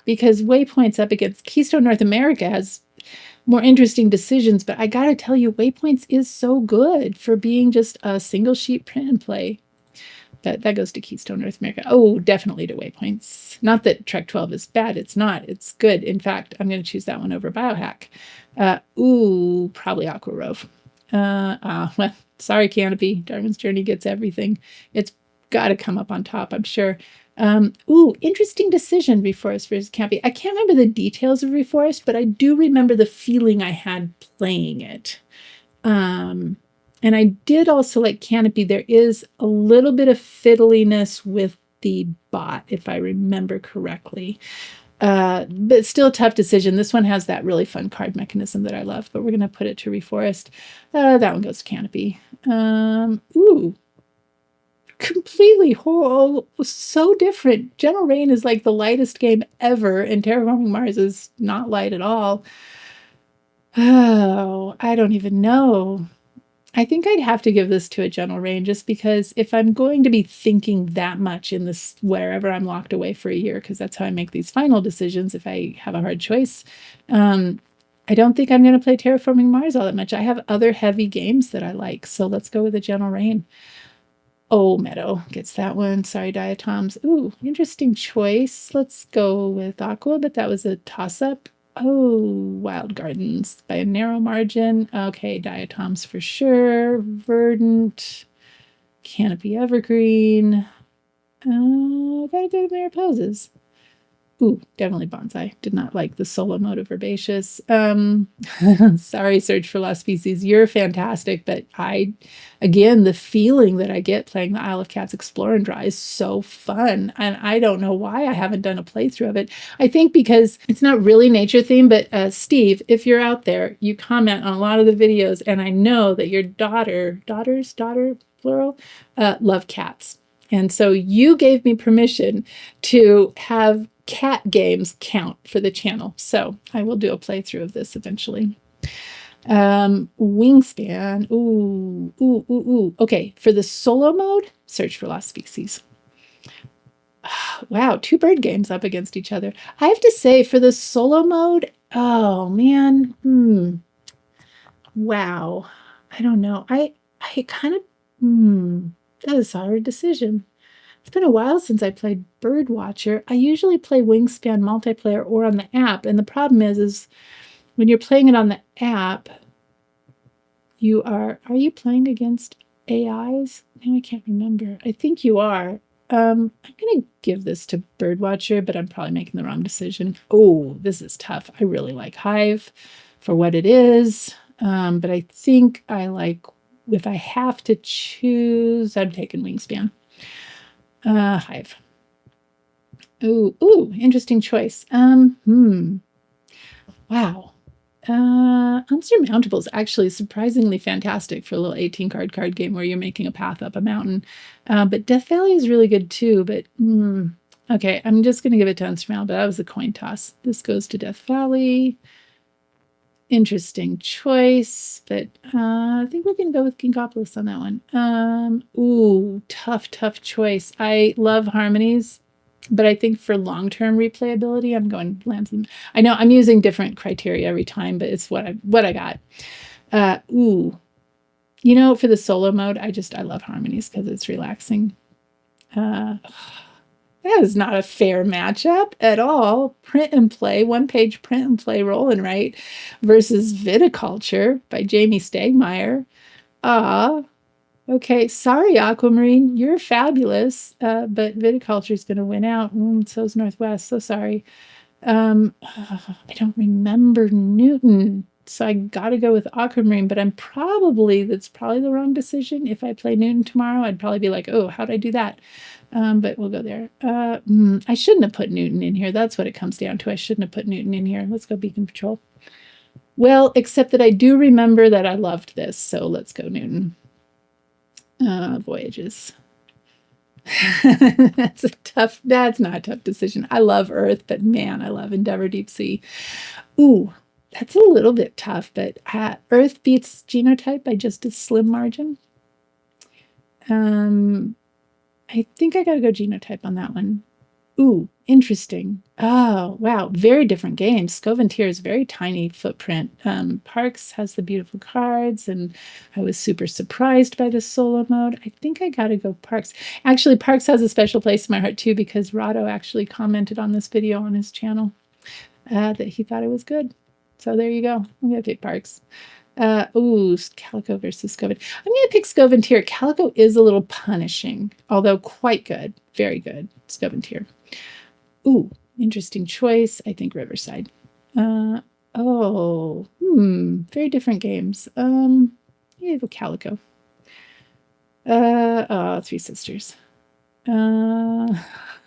Because Waypoints up against Keystone North America has more interesting decisions. But I got to tell you, Waypoints is so good for being just a single sheet print and play. But that goes to Keystone North America. Oh, definitely to Waypoints. Not that Trek 12 is bad. It's not. It's good. In fact, I'm going to choose that one over Biohack. Probably Aqua Rove. Well, sorry, Canopy. Darwin's Journey gets everything. It's got to come up on top, I'm sure. Interesting decision, Reforest versus Canopy. I can't remember the details of Reforest, but I do remember the feeling I had playing it. And I did also like Canopy. There is a little bit of fiddliness with the bot, if I remember correctly. But still a tough decision. This one has that really fun card mechanism that I love, but we're going to put it to Reforest. That one goes to Canopy. Completely so different. General Rain is like the lightest game ever, and Terraforming Mars is not light at all. Oh, I don't even know. I think I'd have to give this to a General Rain just because if I'm going to be thinking that much in this, wherever I'm locked away for a year, because that's how I make these final decisions if I have a hard choice, I don't think I'm going to play Terraforming Mars all that much. I have other heavy games that I like, so let's go with a General Rain. Oh, Meadow gets that one. Sorry, Diatoms. Ooh, interesting choice. Let's go with Aqua, but that was a toss-up. Oh, Wild Gardens by a narrow margin. Okay, Diatoms for sure. Verdant. Canopy Evergreen. Gotta go to Mariposas. Ooh, definitely Bonsai. Did not like the solo mode of Herbaceous. Sorry, Search for Lost Species. You're fantastic, but again, the feeling that I get playing the Isle of Cats Explore and Draw is so fun. And I don't know why I haven't done a playthrough of it. I think because it's not really nature themed, but Steve, if you're out there, you comment on a lot of the videos, and I know that your daughter, plural, love cats. And so you gave me permission to have cat games count for the channel. So I will do a playthrough of this eventually. Wingspan. Ooh. Okay, for the solo mode, Search for Lost Species. Wow, 2 bird games up against each other. I have to say, for the solo mode, oh man, wow. I don't know. I kind of, that is a hard decision. It's been a while since I played Birdwatcher. I usually play Wingspan multiplayer or on the app, and the problem is when you're playing it on the app, are you playing against AIs? Now I can't remember. I think you are. I'm going to give this to Birdwatcher, but I'm probably making the wrong decision. Oh, this is tough. I really like Hive for what it is, but I think if I have to choose, I'm taking Wingspan. Hive. Ooh, interesting choice. Wow. Unsurmountable is actually surprisingly fantastic for a little 18-card game where you're making a path up a mountain. But Death Valley is really good too, but okay, I'm just going to give it to Unsurmountable. That was a coin toss. This goes to Death Valley. Interesting choice, but I think we're going to go with Kinkopolis on that one. Ooh, tough choice. I love Harmonies, but I think for long-term replayability, I'm going Lansing. I know I'm using different criteria every time, but it's what I got. For the solo mode, I love Harmonies because it's relaxing. That is not a fair matchup at all. Print and Play, 1-page print and play roll and write versus Viticulture by Jamie Stegmaier. Okay. Sorry, Aquamarine. You're fabulous, but Viticulture is going to win out. So is Northwest. So sorry. I don't remember Newton, so I got to go with Aquamarine, but that's probably the wrong decision. If I play Newton tomorrow, I'd probably be like, oh, how'd I do that? But we'll go there. I shouldn't have put Newton in here. That's what it comes down to. I shouldn't have put Newton in here. Let's go Beacon Patrol. Well, except that I do remember that I loved this, so let's go Newton. Voyages. That's not a tough decision. I love Earth, but man, I love Endeavor Deep Sea. Ooh, that's a little bit tough, but Earth beats Genotype by just a slim margin. I think I gotta go Genotype on that one. Ooh, Interesting. Oh, wow. Very different games. Scoventir is very tiny footprint. Parks has the beautiful cards, and I was super surprised by the solo mode. I think I got to go Parks. Actually, Parks has a special place in my heart too because Rado actually commented on this video on his channel that he thought it was good. So there you go. I'm going to pick Parks. Calico versus Scovin. I'm going to pick Scoventir. Calico is a little punishing, although quite good. Very good. Scoventir. Ooh, interesting choice. I think Riverside. Very different games. Yeah, go Calico. Three Sisters.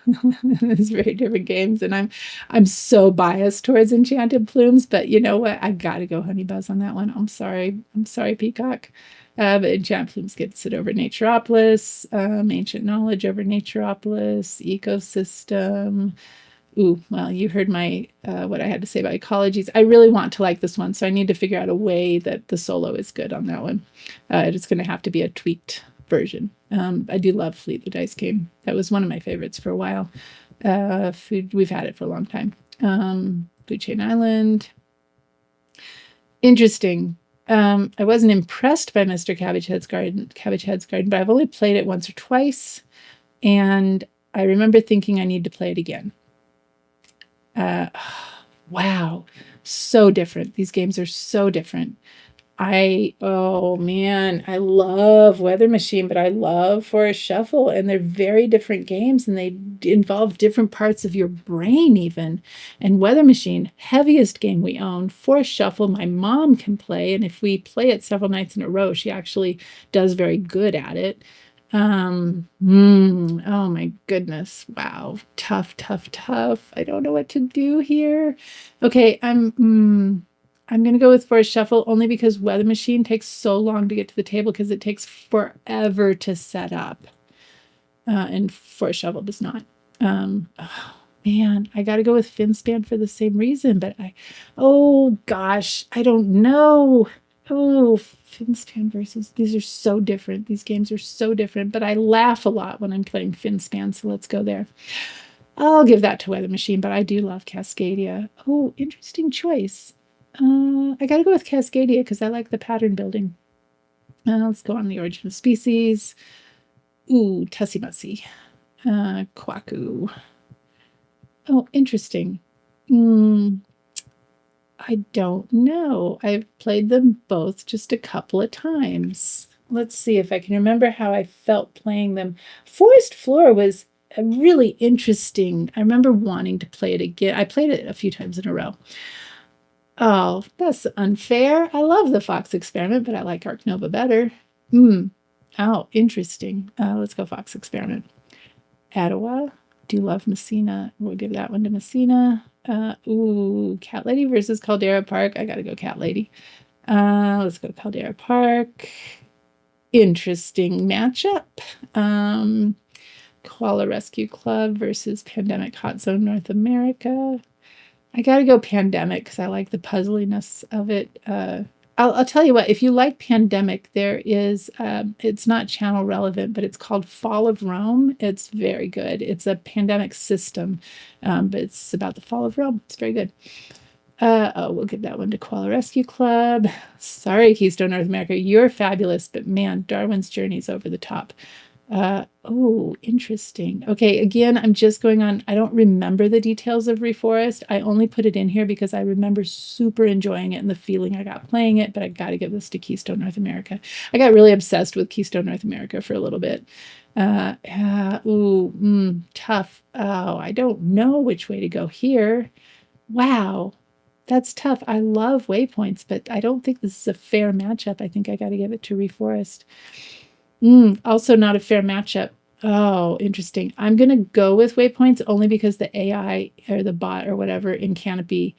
It's very different games, and I'm so biased towards Enchanted Plumes, but you know what? I gotta go Honey Buzz on that one. I'm sorry, Peacock. But Enchanted Plumes gets it over Naturopolis, Ancient Knowledge over Naturopolis, Ecosystem. Ooh, well, you heard my what I had to say about ecologies. I really want to like this one, so I need to figure out a way that the solo is good on that one. It's going to have to be a tweaked version. I do love Fleet the Dice game. That was one of my favorites for a while. Food, we've had it for a long time. Food Chain Island. Interesting. I wasn't impressed by Mr. Cabbage Head's Garden, but I've only played it once or twice, and I remember thinking I need to play it again. Wow, so different. These games are so different. Oh man, I love Weather Machine, but I love Forest Shuffle, and they're very different games, and they involve different parts of your brain even. And Weather Machine, heaviest game we own. Forest Shuffle, my mom can play, and if we play it several nights in a row, she actually does very good at it. Oh my goodness. Wow. Tough. I don't know what to do here. Okay, I'm going to go with Forest Shuffle only because Weather Machine takes so long to get to the table because it takes forever to set up. And Forest Shuffle does not. Oh man, I got to go with Finspan for the same reason, but oh gosh, I don't know. Oh, Finspan versus, these are so different. These games are so different, but I laugh a lot when I'm playing Finspan, so let's go there. I'll give that to Weather Machine, but I do love Cascadia. Oh, interesting choice. I got to go with Cascadia because I like the pattern building. Let's go on the Origin of Species. Ooh, Tussie Mussy. Kwaku. Oh, interesting. I don't know. I've played them both just a couple of times. Let's see if I can remember how I felt playing them. Forest Floor was really interesting. I remember wanting to play it again. I played it a few times in a row. Oh, that's unfair. I love the Fox Experiment, but I like Arc Nova better. Oh, interesting. Let's go Fox Experiment. Ottawa. Do love Messina. We'll give that one to Messina. Cat Lady versus Caldera Park. I gotta go Cat Lady. Let's go Caldera Park. Interesting matchup. Koala Rescue Club versus Pandemic Hot Zone North America. I gotta go Pandemic because I like the puzzliness of it. I'll tell you what, if you like Pandemic, there is, it's not channel relevant, but it's called Fall of Rome. It's very good. It's a pandemic system, but it's about the fall of Rome. It's very good. We'll give that one to Koala Rescue Club. Sorry, Keystone North America. You're fabulous, but man, Darwin's Journey's over the top. Interesting. Okay, again, I'm just going on. I don't remember the details of Reforest. I only put it in here because I remember super enjoying it and the feeling I got playing it, but I got to give this to Keystone North America. I got really obsessed with Keystone North America for a little bit. Tough. Oh, I don't know which way to go here. Wow, that's tough. I love waypoints, but I don't think this is a fair matchup. I think I got to give it to Reforest. Also not a fair matchup. Oh, interesting. I'm going to go with waypoints only because the AI or the bot or whatever in Canopy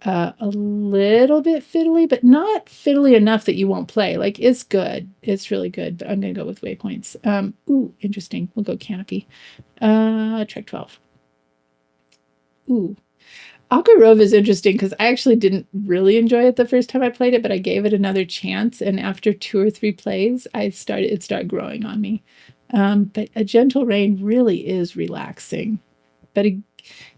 a little bit fiddly, but not fiddly enough that you won't play. Like, it's good. It's really good, but I'm going to go with waypoints. Interesting. We'll go Canopy. Trek 12. Algarove is interesting because I actually didn't really enjoy it the first time I played it, but I gave it another chance, and after 2 or 3 plays, it started growing on me. But A Gentle Rain really is relaxing. But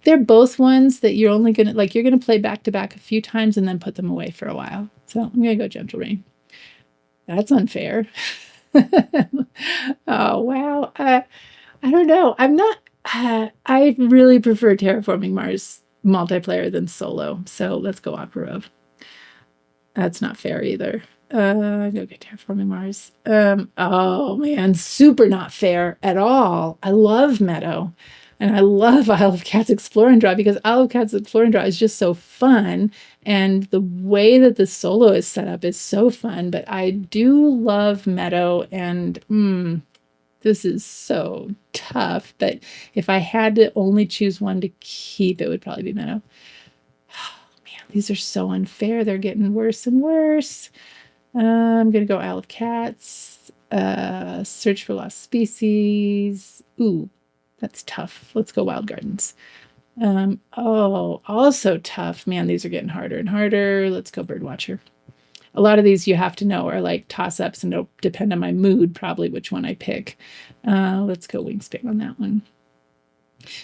they're both ones that you're only going to, like, you're going to play back to back a few times and then put them away for a while. So I'm going to go Gentle Rain. That's unfair. Oh, wow. I don't know. I'm not, I really prefer Terraforming Mars multiplayer than solo. So let's go Opera of. That's not fair either. Go get Terraforming Mars. Oh man, super not fair at all. I love Meadow. And I love Isle of Cats Explore and Draw because Isle of Cats Explore and Draw is just so fun. And the way that the solo is set up is so fun. But I do love Meadow, and this is so tough. But if I had to only choose one to keep, it would probably be Meadow. These are so unfair. They're getting worse and worse. I'm going to go Isle of Cats. Search for Lost Species. Ooh, that's tough. Let's go Wild Gardens. Oh, also tough. Man, these are getting harder and harder. Let's go Birdwatcher. A lot of these you have to know are like toss-ups and it'll depend on my mood, probably which one I pick. Let's go Wingspan on that one.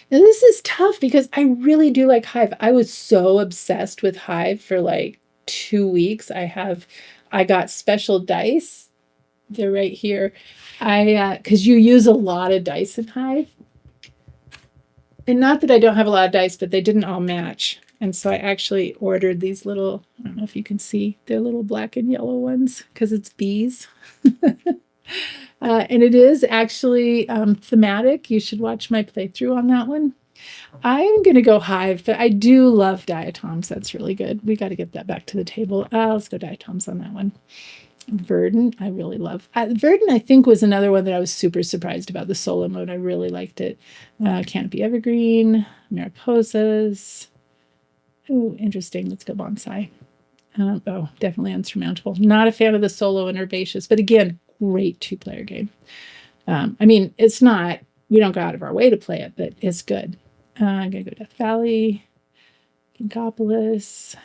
Now, this is tough because I really do like Hive. I was so obsessed with Hive for like 2 weeks. I got special dice. They're right here. Because you use a lot of dice in Hive. And not that I don't have a lot of dice, but they didn't all match. And so I actually ordered these little, I don't know if you can see, they're little black and yellow ones because it's bees. And it is actually thematic. You should watch my playthrough on that one. I'm going to go Hive, but I do love diatoms. That's really good. We got to get that back to the table. Let's go diatoms on that one. Verdant, I really love. Verdant, I think, was another one that I was super surprised about. The solo mode, I really liked it. Canopy Evergreen, Mariposas. Oh, interesting. Let's go Bonsai. Oh, definitely Unsurmountable. Not a fan of the solo and Herbaceous, but again, great two-player game. I mean, it's not, we don't go out of our way to play it, but it's good. I'm going to go Death Valley, Ginkopolis.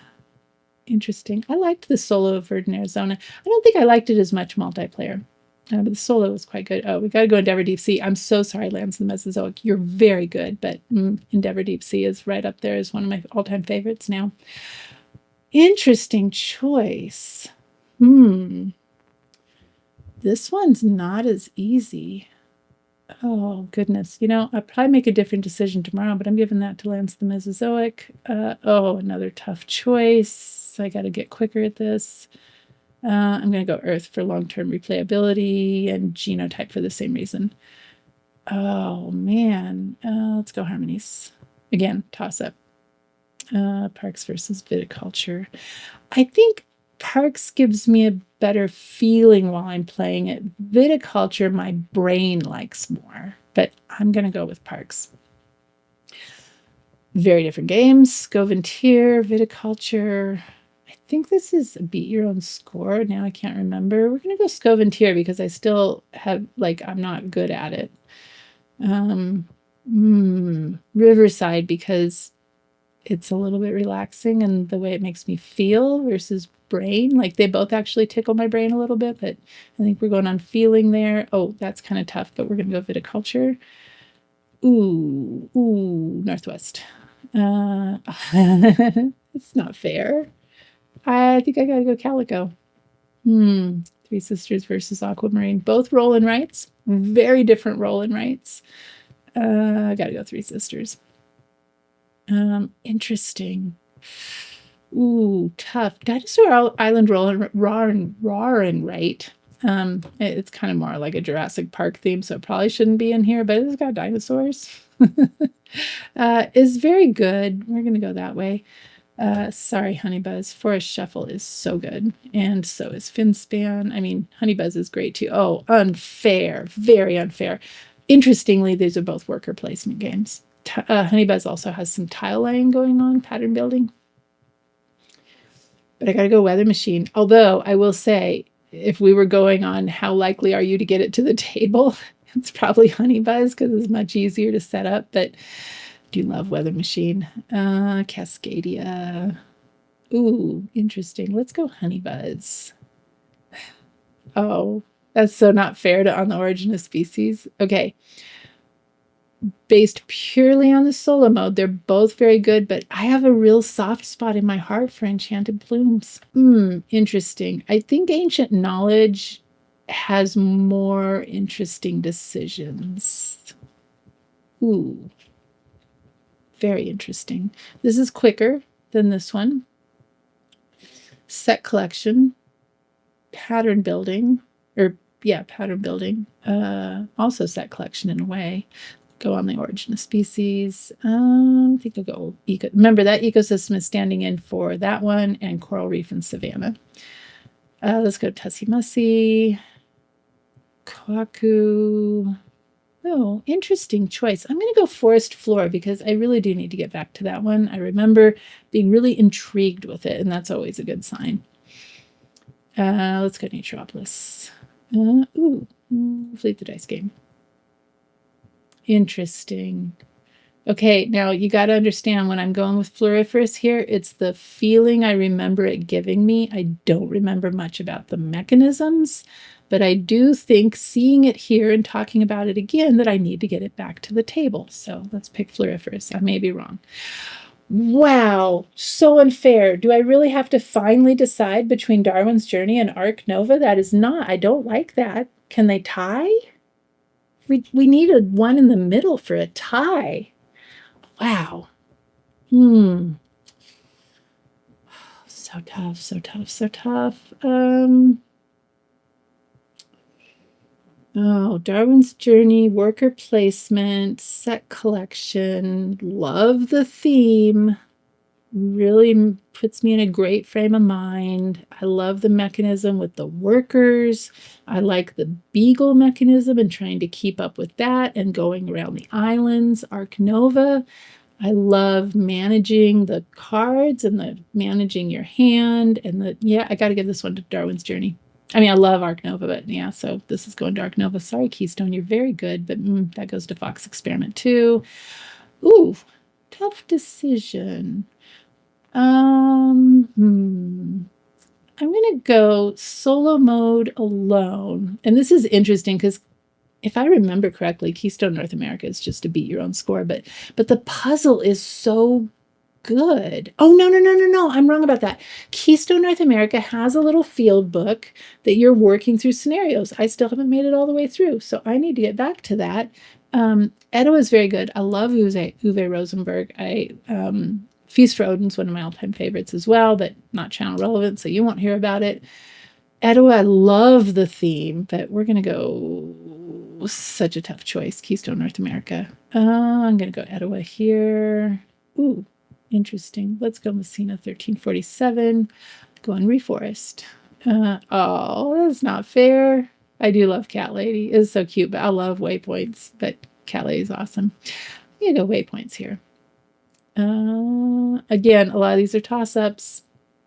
Interesting. I liked the solo of Verdant Arizona. I don't think I liked it as much multiplayer, but the solo was quite good. Oh, we got to go Endeavor Deep Sea. I'm so sorry, Lands of the Mesozoic. You're very good, but Endeavor Deep Sea is right up there as one of my all-time favorites now. Interesting choice. This one's not as easy. Oh, goodness. You know, I'll probably make a different decision tomorrow, but I'm giving that to Lands of the Mesozoic. Oh, another tough choice. I got to get quicker at this. I'm going to go Earth for long-term replayability and Genotype for the same reason. Oh, man. Let's go Harmonies. Again, toss-up. Parks versus Viticulture. I think Parks gives me a better feeling while I'm playing it. Viticulture, my brain likes more, but I'm going to go with Parks. Very different games. Scoventier, Viticulture. I think this is a beat your own score. Now I can't remember. We're going to go Scoventier because I still have, like, I'm not good at it. Riverside because it's a little bit relaxing and the way it makes me feel versus brain. Like, they both actually tickle my brain a little bit, but I think we're going on feeling there. Oh, that's kind of tough, but we're going to go Viticulture. Ooh, Northwest. It's not fair. I think I got to go Calico. Three Sisters versus Aquamarine. Both roll and rights. Very different roll and rights. I got to go Three Sisters. Interesting. Ooh, tough. Dinosaur Island Raw and right. It's kind of more like a Jurassic Park theme, so it probably shouldn't be in here, but it's got dinosaurs. Is very good. We're going to go that way. Sorry, Honeybuzz. Forest Shuffle is so good, and so is Finspan. I mean, Honeybuzz is great too. Oh, unfair. Very unfair. Interestingly, these are both worker placement games. Honeybuzz also has some tile laying going on, pattern building. But I got to go Weather Machine. Although I will say, if we were going on how likely are you to get it to the table, it's probably Honeybuzz because it's much easier to set up. But I do love Weather Machine. Cascadia. Ooh, interesting. Let's go Honeybuzz. Oh, that's so not fair to On the Origin of Species. Okay. based purely on the solo mode. They're both very good, but I have a real soft spot in my heart for Enchanted Plumes. Interesting. I think Ancient Knowledge has more interesting decisions. Ooh, very interesting. This is quicker than this one. Set collection, pattern building, pattern building. Also set collection in a way. Go on the origin of species. I think I'll go remember that ecosystem is standing in for that one and coral reef and savanna. Let's go Tussie Mussy. Kwaku. Oh, interesting choice. I'm going to go forest floor because I really do need to get back to that one. I remember being really intrigued with it, and that's always a good sign. Let's go Naturopolis. Fleet the dice game. Interesting. Okay, now you got to understand when I'm going with floriferous here, it's the feeling I remember it giving me. I don't remember much about the mechanisms, but I do think seeing it here and talking about it again that I need to get it back to the table. So let's pick floriferous. I may be wrong. Wow, so unfair. Do I really have to finally decide between Darwin's Journey and Ark Nova? That is not. I don't like that. Can they tie? We needed one in the middle for a tie. Wow. So tough, so tough, so tough. Darwin's Journey, worker placement, set collection. Love the theme. Really puts me in a great frame of mind. I love the mechanism with the workers. I like the beagle mechanism and trying to keep up with that and going around the islands. Ark Nova. I love managing the cards and managing your hand and I got to give this one to Darwin's Journey. I mean, I love Ark Nova, but yeah, so this is going to Ark Nova. Sorry, Keystone, you're very good, but that goes to Fox Experiment too. Ooh, tough decision. I'm going to go solo mode alone. And this is interesting because if I remember correctly, Keystone North America is just to beat your own score, but the puzzle is so good. Oh, no. I'm wrong about that. Keystone North America has a little field book that you're working through scenarios. I still haven't made it all the way through, so I need to get back to that. Edo is very good. I love Uwe Rosenberg. Feast for Odin's one of my all-time favorites as well, but not channel relevant, so you won't hear about it. Etowah, I love the theme, but we're going to go such a tough choice. Keystone North America. I'm going to go Etowah here. Ooh, interesting. Let's go Messina 1347. Go on Reforest. That's not fair. I do love Cat Lady. It's so cute, but I love Waypoints, but Cat Lady's awesome. I'm going to go Waypoints here. Again, a lot of these are toss-ups.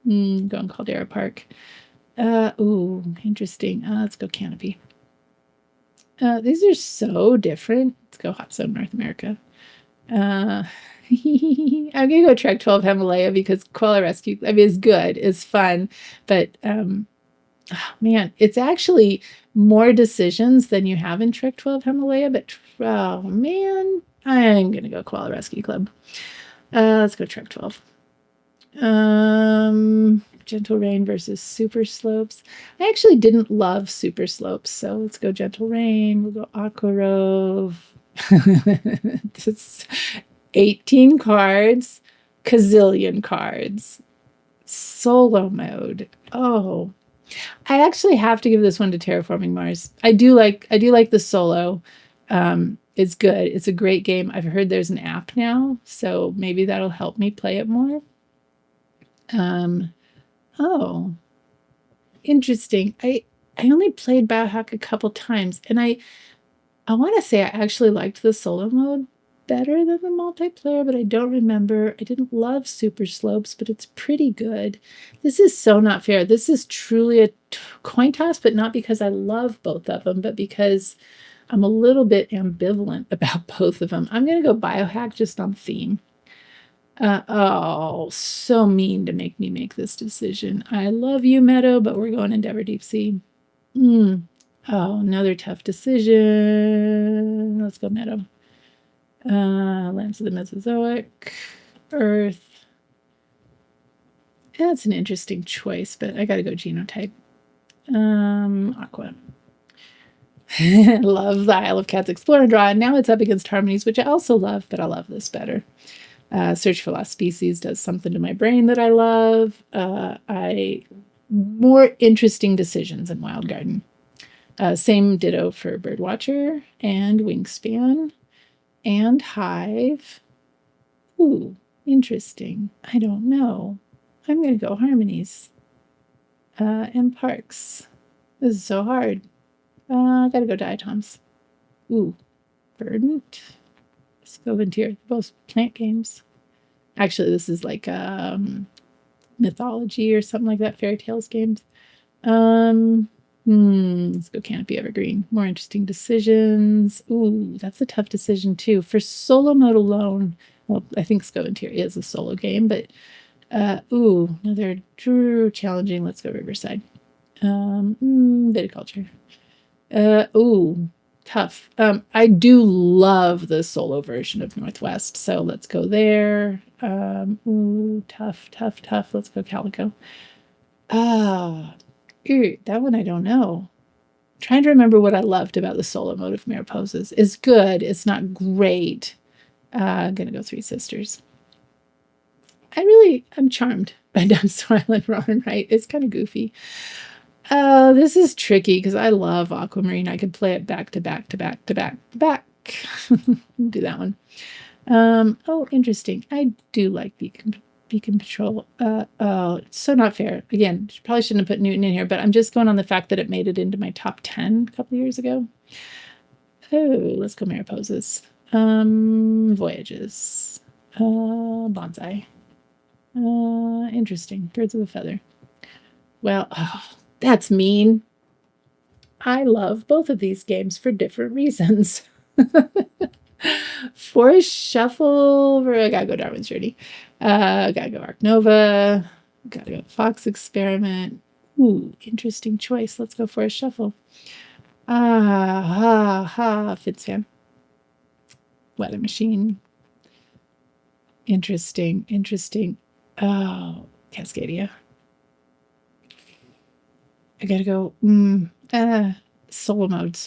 Going Caldera Park. Interesting. Let's go Canopy. These are so different. Let's go Hot Zone North America. I'm gonna go Trek 12 Himalaya because Koala Rescue, I mean, it's good, it's fun, but man, it's actually more decisions than you have in Trek 12 Himalaya, but oh man, I'm gonna go Koala Rescue Club. Let's go Trek 12. Gentle Rain versus Super Slopes. I actually didn't love Super Slopes, so let's go Gentle Rain. We'll go Aquarove. It's 18 cards, gazillion cards. Solo mode. Oh, I actually have to give this one to Terraforming Mars. I do like the solo. It's good. It's a great game. I've heard there's an app now, so maybe that'll help me play it more. Oh, interesting. I only played Biohack a couple times, and I want to say I actually liked the solo mode better than the multiplayer, but I don't remember. I didn't love Super Slopes, but it's pretty good. This is so not fair. This is truly a coin toss, but not because I love both of them, but because I'm a little bit ambivalent about both of them. I'm going to go Biohack just on theme. So mean to make me make this decision. I love you, Meadow, but we're going Endeavor Deep Sea. Oh, another tough decision. Let's go Meadow. Lands of the Mesozoic. Earth. That's an interesting choice, but I gotta go genotype. Aqua. Love the Isle of Cats Explore and Draw, and now it's up against Harmonies, which I also love, but I love this better. Search for Lost Species does something to my brain that I love. More interesting decisions in Wild Garden. Same ditto for Birdwatcher and Wingspan and Hive. Ooh, interesting. I don't know. I'm going to go Harmonies and Parks. This is so hard. Gotta go Diatoms. Ooh, Verdant. Scoventir. Both plant games. Actually, this is like mythology or something like that. Fairy Tales games. Let's go Canopy Evergreen. More interesting decisions. Ooh, that's a tough decision too. For solo mode alone, well, I think Scoventir is a solo game, but another challenging. Let's go Riverside. Viticulture. Tough. I do love the solo version of Northwest, so let's go there. Tough. Let's go Calico. That one I don't know. Trying to remember what I loved about the solo mode of Mariposas. It's good. It's not great. I'm gonna go Three Sisters. I'm charmed by Dinosaur Island Ron, right? It's kind of goofy. This is tricky because I love Aquamarine. I could play it back to back to back to back to back. Do that one. Interesting. I do like Beacon Patrol. It's so not fair. Again, probably shouldn't have put Newton in here, but I'm just going on the fact that it made it into my top 10 a couple years ago. Oh, let's go Mariposas. Voyages. Bonsai. Interesting. Birds of a Feather. Well, that's mean. I love both of these games for different reasons. Forest Shuffle. I gotta go Darwin's Journey. Gotta go Arc Nova. Gotta go Fox Experiment. Ooh, interesting choice. Let's go Forest Shuffle. Fitzfan. Weather Machine. Interesting. Oh, Cascadia. I gotta go. Solo mode.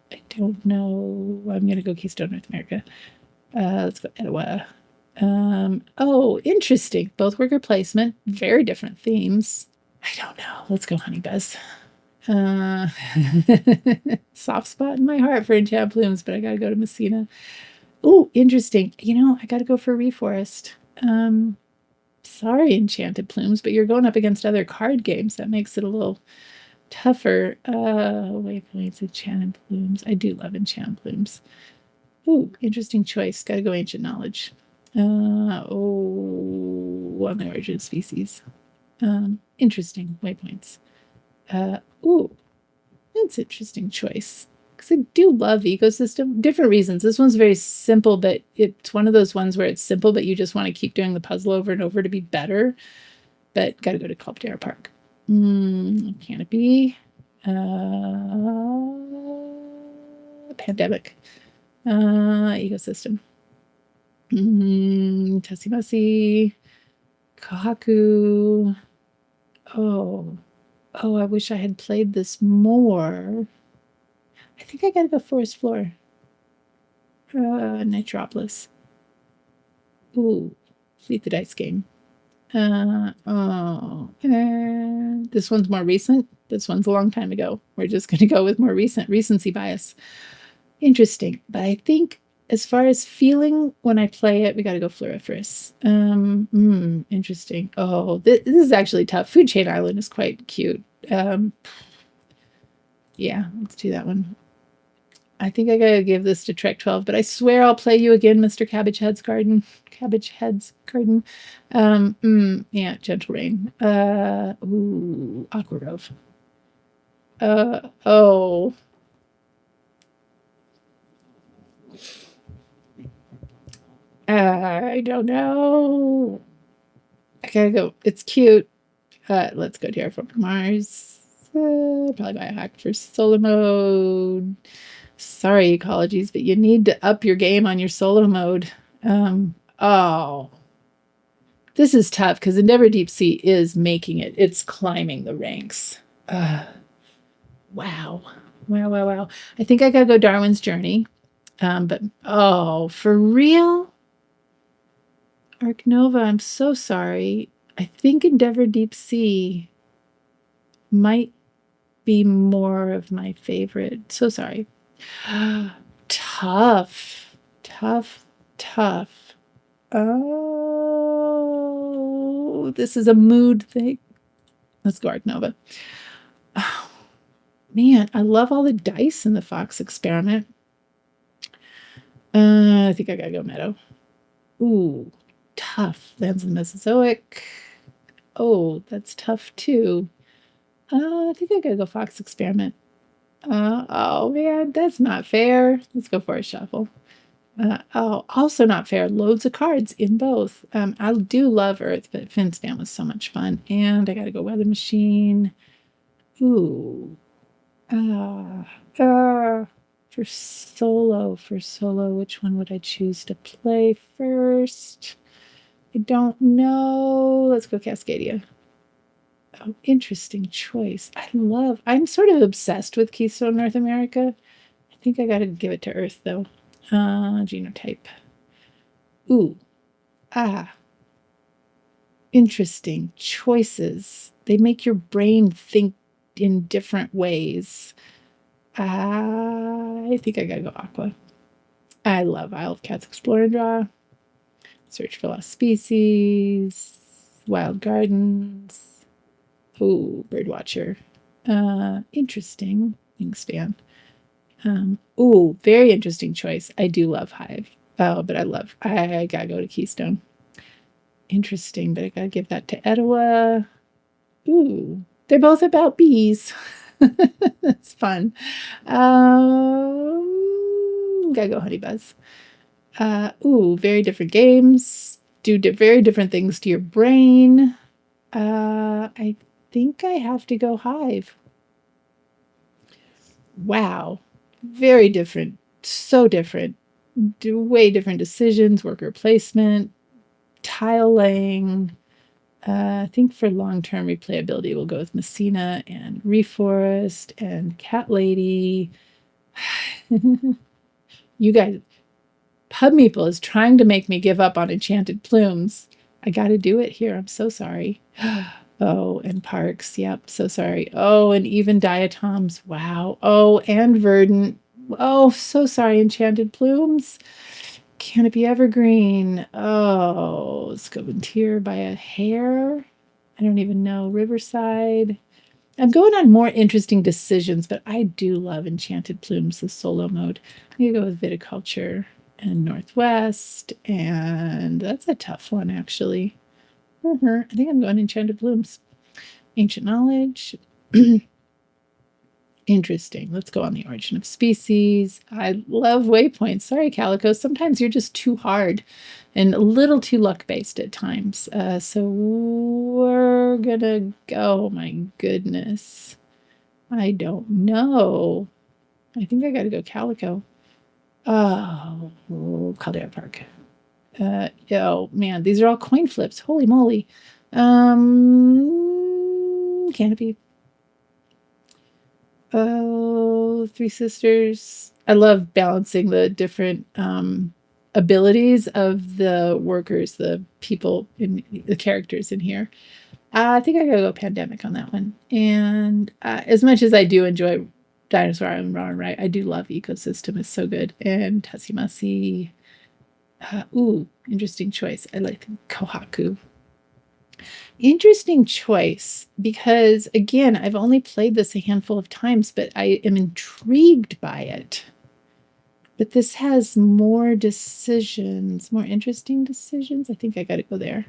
I don't know. I'm gonna go Keystone North America. Let's go Etowah. Interesting. Both worker placement, very different themes. I don't know. Let's go Honey Buzz. Soft spot in my heart for Enchanted Plumes, but I gotta go to Messina. Oh, interesting. I gotta go for Reforest. Sorry, Enchanted Plumes, but you're going up against other card games. That makes it a little tougher. Waypoints, Enchanted Plumes. I do love Enchanted Plumes. Ooh, interesting choice. Gotta go Ancient Knowledge. On the Origin of Species. Interesting. Waypoints. That's interesting choice. Because I do love Ecosystem. Different reasons. This one's very simple, but it's one of those ones where it's simple, but you just want to keep doing the puzzle over and over to be better. But got to go to Caldera Park. Canopy. Pandemic. Ecosystem. Tessie Mussy. Kohaku. I wish I had played this more. I think I gotta go Forest Floor. Nitropolis. Ooh, Fleet the Dice game. This one's more recent. This one's a long time ago. We're just gonna go with more recent. Recency bias. Interesting. But I think as far as feeling when I play it, we gotta go Floriferous. Interesting. This is actually tough. Food Chain Island is quite cute. Yeah, let's do that one. I think I gotta give this to Trek 12, but I swear I'll play you again, Mr. Cabbage Head's Garden. Yeah, Gentle Rain. Aqua Grove. I don't know. I gotta go. It's cute. Let's go to Terraform Mars. Probably buy a hack for solo mode. Sorry, ecologies, but you need to up your game on your solo mode. Oh, this is tough because Endeavor Deep Sea is making it. It's climbing the ranks. Wow. Wow, wow, wow. I think I gotta go Darwin's Journey. But oh, for real? Arc Nova, I'm so sorry. I think Endeavor Deep Sea might be more of my favorite. So sorry. Tough, tough, tough. Oh, this is a mood thing. Let's go Arc Nova. Oh, man, I love all the dice in the Fox experiment. I think I gotta go Meadow. Ooh, tough. Lands in the Mesozoic. Oh, that's tough too. I think I gotta go Fox experiment. Oh man, that's not fair. Let's go for a shuffle. Oh, also not fair. Loads of cards in both. I do love Earth, but Finspan was so much fun. And I gotta go Weather Machine. Ooh. For solo, which one would I choose to play first? I don't know. Let's go Cascadia. Oh, interesting choice. I'm sort of obsessed with Keystone North America. I think I gotta give it to Earth though. Genotype. Ooh. Interesting choices. They make your brain think in different ways. I think I gotta go Aqua. I love Isle of Cats Explore and Draw. Search for Lost Species. Wild Gardens. Ooh, Birdwatcher. Interesting. Wingspan. Ooh, very interesting choice. I do love Hive. Oh, but I gotta go to Keystone. Interesting, but I gotta give that to Etowah. Ooh, they're both about bees. That's fun. Gotta go Honey Buzz. Ooh, very different games. Do very different things to your brain. I think I have to go Hive. Wow. Very different. So different. Way different decisions, worker placement, tile laying. I think for long-term replayability, we'll go with Messina and Reforest and Cat Lady. You guys, Pub Meeple is trying to make me give up on Enchanted Plumes. I got to do it here. I'm so sorry. Oh, and Parks. Yep, so sorry. Oh, and even Diatoms. Wow. Oh, and Verdant. Oh, so sorry, Enchanted Plumes. Canopy Evergreen. Oh, Scoventier by a hair. I don't even know. Riverside. I'm going on more interesting decisions, but I do love Enchanted Plumes, the solo mode. I'm going to go with Viticulture and Northwest, and that's a tough one, actually. I think I'm going Enchanted Plumes. Ancient Knowledge. Interesting. Let's go on the Origin of Species. I love waypoints. Sorry, Calico. Sometimes you're just too hard and a little too luck-based at times. So we're gonna go. Oh my goodness. I don't know. I think I gotta go Calico. Oh, Caldera Park. Oh man, these are all coin flips. Holy moly. Canopy. Oh, Three Sisters. I love balancing the different abilities of the workers, the people, in the characters in here. I think I gotta go Pandemic on that one. And as much as I do enjoy Dinosaur and Ron Right, I do love Ecosystem. It's so good. And Tassimasi. Ooh, interesting choice. I like Kohaku. Interesting choice because, again, I've only played this a handful of times, but I am intrigued by it. But this has more decisions, more interesting decisions. I think I got to go there.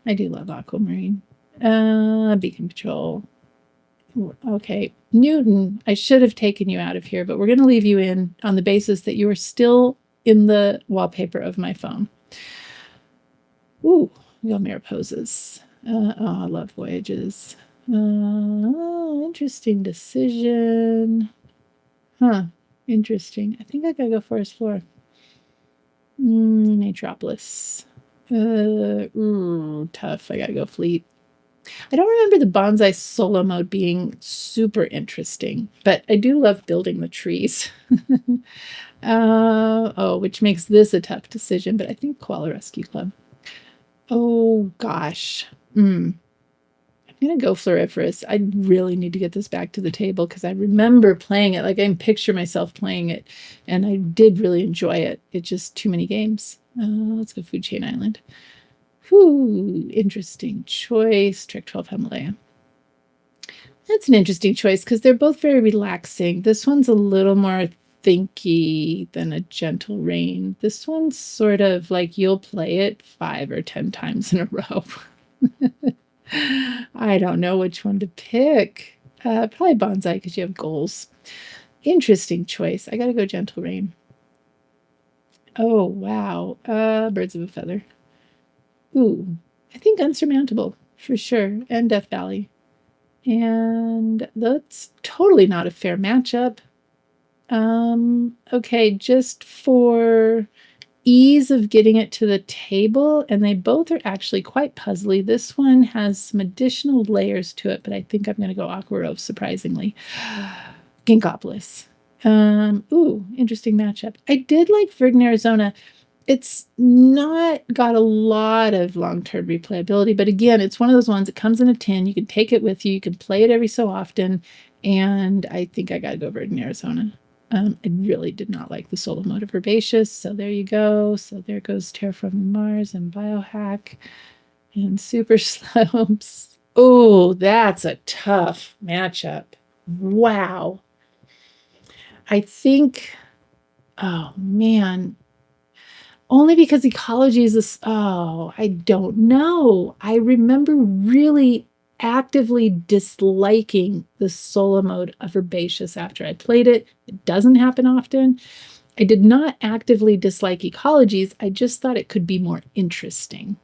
I do love Aquamarine. Beacon Patrol. Okay. Newton, I should have taken you out of here, but we're going to leave you in on the basis that you are still in the wallpaper of my phone. Ooh, Yelmira Poses. Oh, I love Voyages. Interesting decision. Huh. Interesting. I think I gotta go forest floor. Naturopolis. Tough. I gotta go fleet. I don't remember the bonsai solo mode being super interesting, but I do love building the trees. Which makes this a tough decision, but I think Koala Rescue Club. Oh, gosh. I'm going to go Floriferous. I really need to get this back to the table because I remember playing it. Like, I can picture myself playing it, and I did really enjoy it. It's just too many games. Let's go Food Chain Island. Whew, interesting choice. Trek 12 Himalaya. That's an interesting choice because they're both very relaxing. This one's a little more thinky than a Gentle Rain. This one's sort of like you'll play it 5 or 10 times in a row. I don't know which one to pick. Probably Bonsai because you have goals. Interesting choice. I got to go Gentle Rain. Oh, wow. Birds of a Feather. Ooh, I think Unsurmountable for sure. And Death Valley. And that's totally not a fair matchup. Okay, just for ease of getting it to the table, and they both are actually quite puzzly. This one has some additional layers to it, but I think I'm going to go Aquarove, surprisingly. Ginkopolis. Ooh, interesting matchup. I did like Verdant, Arizona. It's not got a lot of long-term replayability, but again, it's one of those ones that comes in a tin. You can take it with you. You can play it every so often, and I think I got to go Verdant, Arizona. I really did not like the solo mode of Herbaceous, so there you go. So there goes Terraforming Mars and Biohack and Super Slopes. Oh, that's a tough matchup. Wow. I think, oh man, only because ecology is this, I don't know. I remember really actively disliking the solo mode of Herbaceous after I played it. It doesn't happen often. I did not actively dislike ecologies. I just thought it could be more interesting.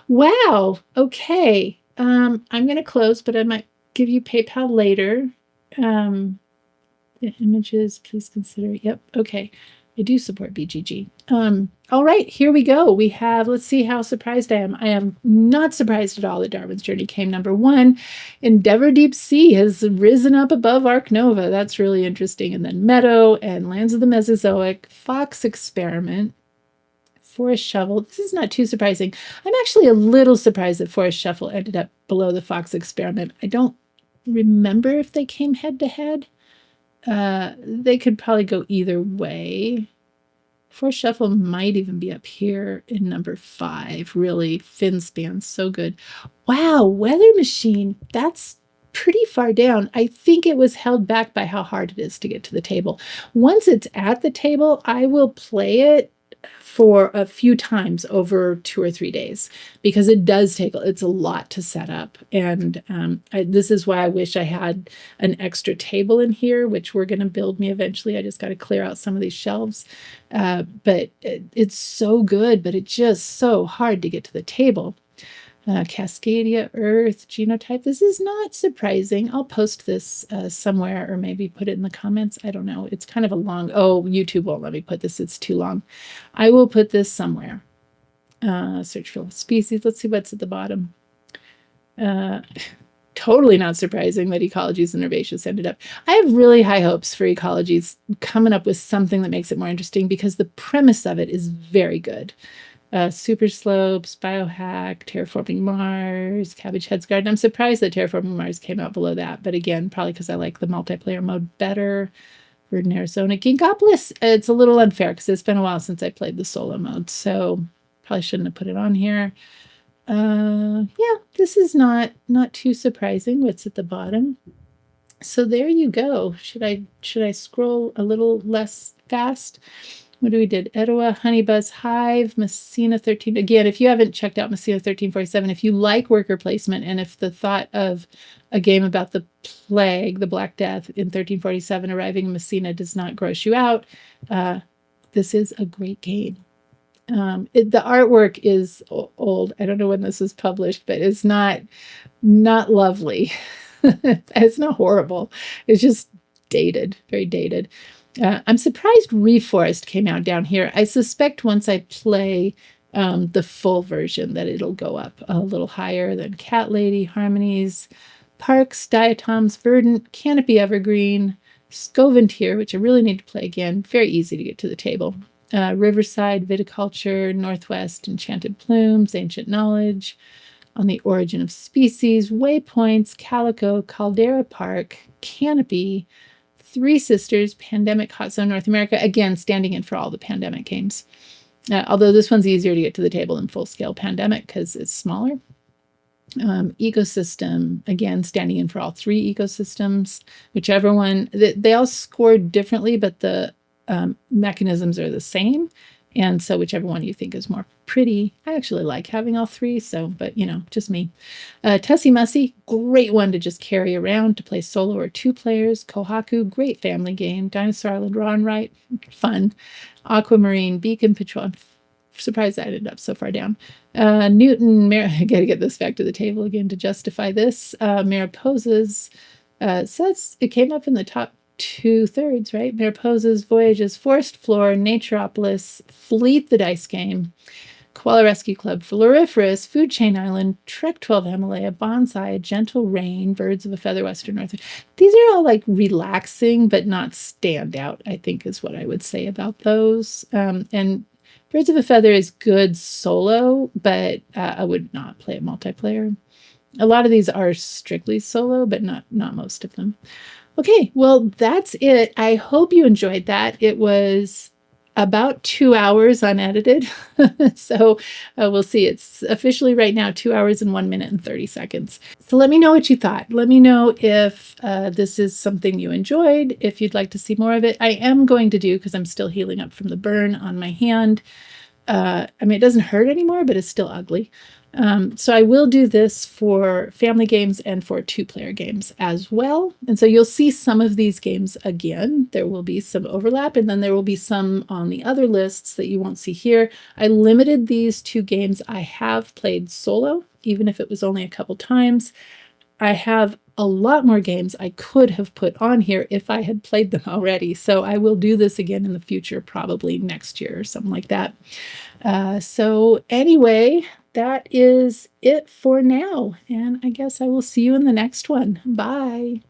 Wow. Okay. I'm going to close, but I might give you PayPal later. The images, please consider. Yep. Okay. I do support BGG. All right, here we go. We have, let's see how surprised I am. I am not surprised at all that Darwin's Journey came number 1. Endeavor Deep Sea has risen up above Ark Nova. That's really interesting. And then Meadow and Lands of the Mesozoic, Fox Experiment, Forest Shovel. This is not too surprising. I'm actually a little surprised that Forest Shuffle ended up below the Fox Experiment. I don't remember if they came head to head. They could probably go either way. Forest Shuffle might even be up here in number 5. Really, Finspan, so good. Wow, Weather Machine, that's pretty far down. I think it was held back by how hard it is to get to the table. Once it's at the table, I will play it for a few times over 2 or 3 days because it does take, it's a lot to set up. And this is why I wish I had an extra table in here, which we're going to build me eventually. I just got to clear out some of these shelves. But it's so good, but it's just so hard to get to the table. Cascadia, Earth, Genotype. This is not surprising. I'll post this somewhere or maybe put it in the comments. I don't know. It's kind of a long, YouTube won't let me put this. It's too long. I will put this somewhere. Search for species. Let's see what's at the bottom. Totally not surprising that ecologies and herbaceous ended up. I have really high hopes for ecologies coming up with something that makes it more interesting because the premise of it is very good. Super Slopes, Biohack, Terraforming Mars, Cabbage Head's Garden. I'm surprised that Terraforming Mars came out below that, but again, probably because I like the multiplayer mode better. Verdant, Arizona. Ginkopolis, it's a little unfair because it's been a while since I played the solo mode, so probably shouldn't have put it on here. Yeah, this is not too surprising what's at the bottom. So there you go. Should I scroll a little less fast? What do we did? Etowah, Honeybuzz, Hive, Messina 13. Again, if you haven't checked out Messina 1347, if you like worker placement and if the thought of a game about the plague, the Black Death in 1347 arriving in Messina does not gross you out, this is a great game. The artwork is old. I don't know when this was published, but it's not lovely. It's not horrible. It's just dated, very dated. I'm surprised Reforest came out down here. I suspect once I play the full version that it'll go up a little higher than Cat Lady, Harmonies, Parks, Diatoms, Verdant, Canopy Evergreen, Scoventier, which I really need to play again. Very easy to get to the table. Riverside, Viticulture, Northwest, Enchanted Plumes, Ancient Knowledge, On the Origin of Species, Waypoints, Calico, Caldera Park, Canopy, Three Sisters, Pandemic, Hot Zone North America. Again, standing in for all the Pandemic games. Although this one's easier to get to the table than Full Scale Pandemic because it's smaller. Ecosystem, again, standing in for all three ecosystems, whichever one. They all scored differently, but the mechanisms are the same. And so whichever one you think is more pretty. I actually like having all three, so, but just me. Tussie Mussy, great one to just carry around to play solo or two players. Kohaku, great family game. Dinosaur Island, Ron Wright, fun. Aquamarine, Beacon Patrol. I'm surprised I ended up so far down. Newton, I gotta get this back to the table again to justify this. Mariposas, says it came up in the top 2/3, right? Mariposas, Voyages, Forest Floor, Naturopolis, Fleet the Dice Game, Koala Rescue Club, Floriferous, Food Chain Island, Trek 12 Himalaya, Bonsai, Gentle Rain, Birds of a Feather, Western North. These are all like relaxing, but not standout, I think is what I would say about those. And Birds of a Feather is good solo, but I would not play it multiplayer. A lot of these are strictly solo, but not most of them. Okay, well, that's it. I hope you enjoyed that. It was about 2 hours unedited. So we'll see. It's officially right now 2 hours and 1 minute and 30 seconds. So let me know what you thought. Let me know if this is something you enjoyed, if you'd like to see more of it. I am going to do, because I'm still healing up from the burn on my hand. I mean, it doesn't hurt anymore, but it's still ugly. So I will do this for family games and for two-player games as well. And so you'll see some of these games again. There will be some overlap, and then there will be some on the other lists that you won't see here. I limited these two games I have played solo, even if it was only a couple times. I have a lot more games I could have put on here if I had played them already. So I will do this again in the future, probably next year or something like that. So anyway, that is it for now. And I guess I will see you in the next one. Bye.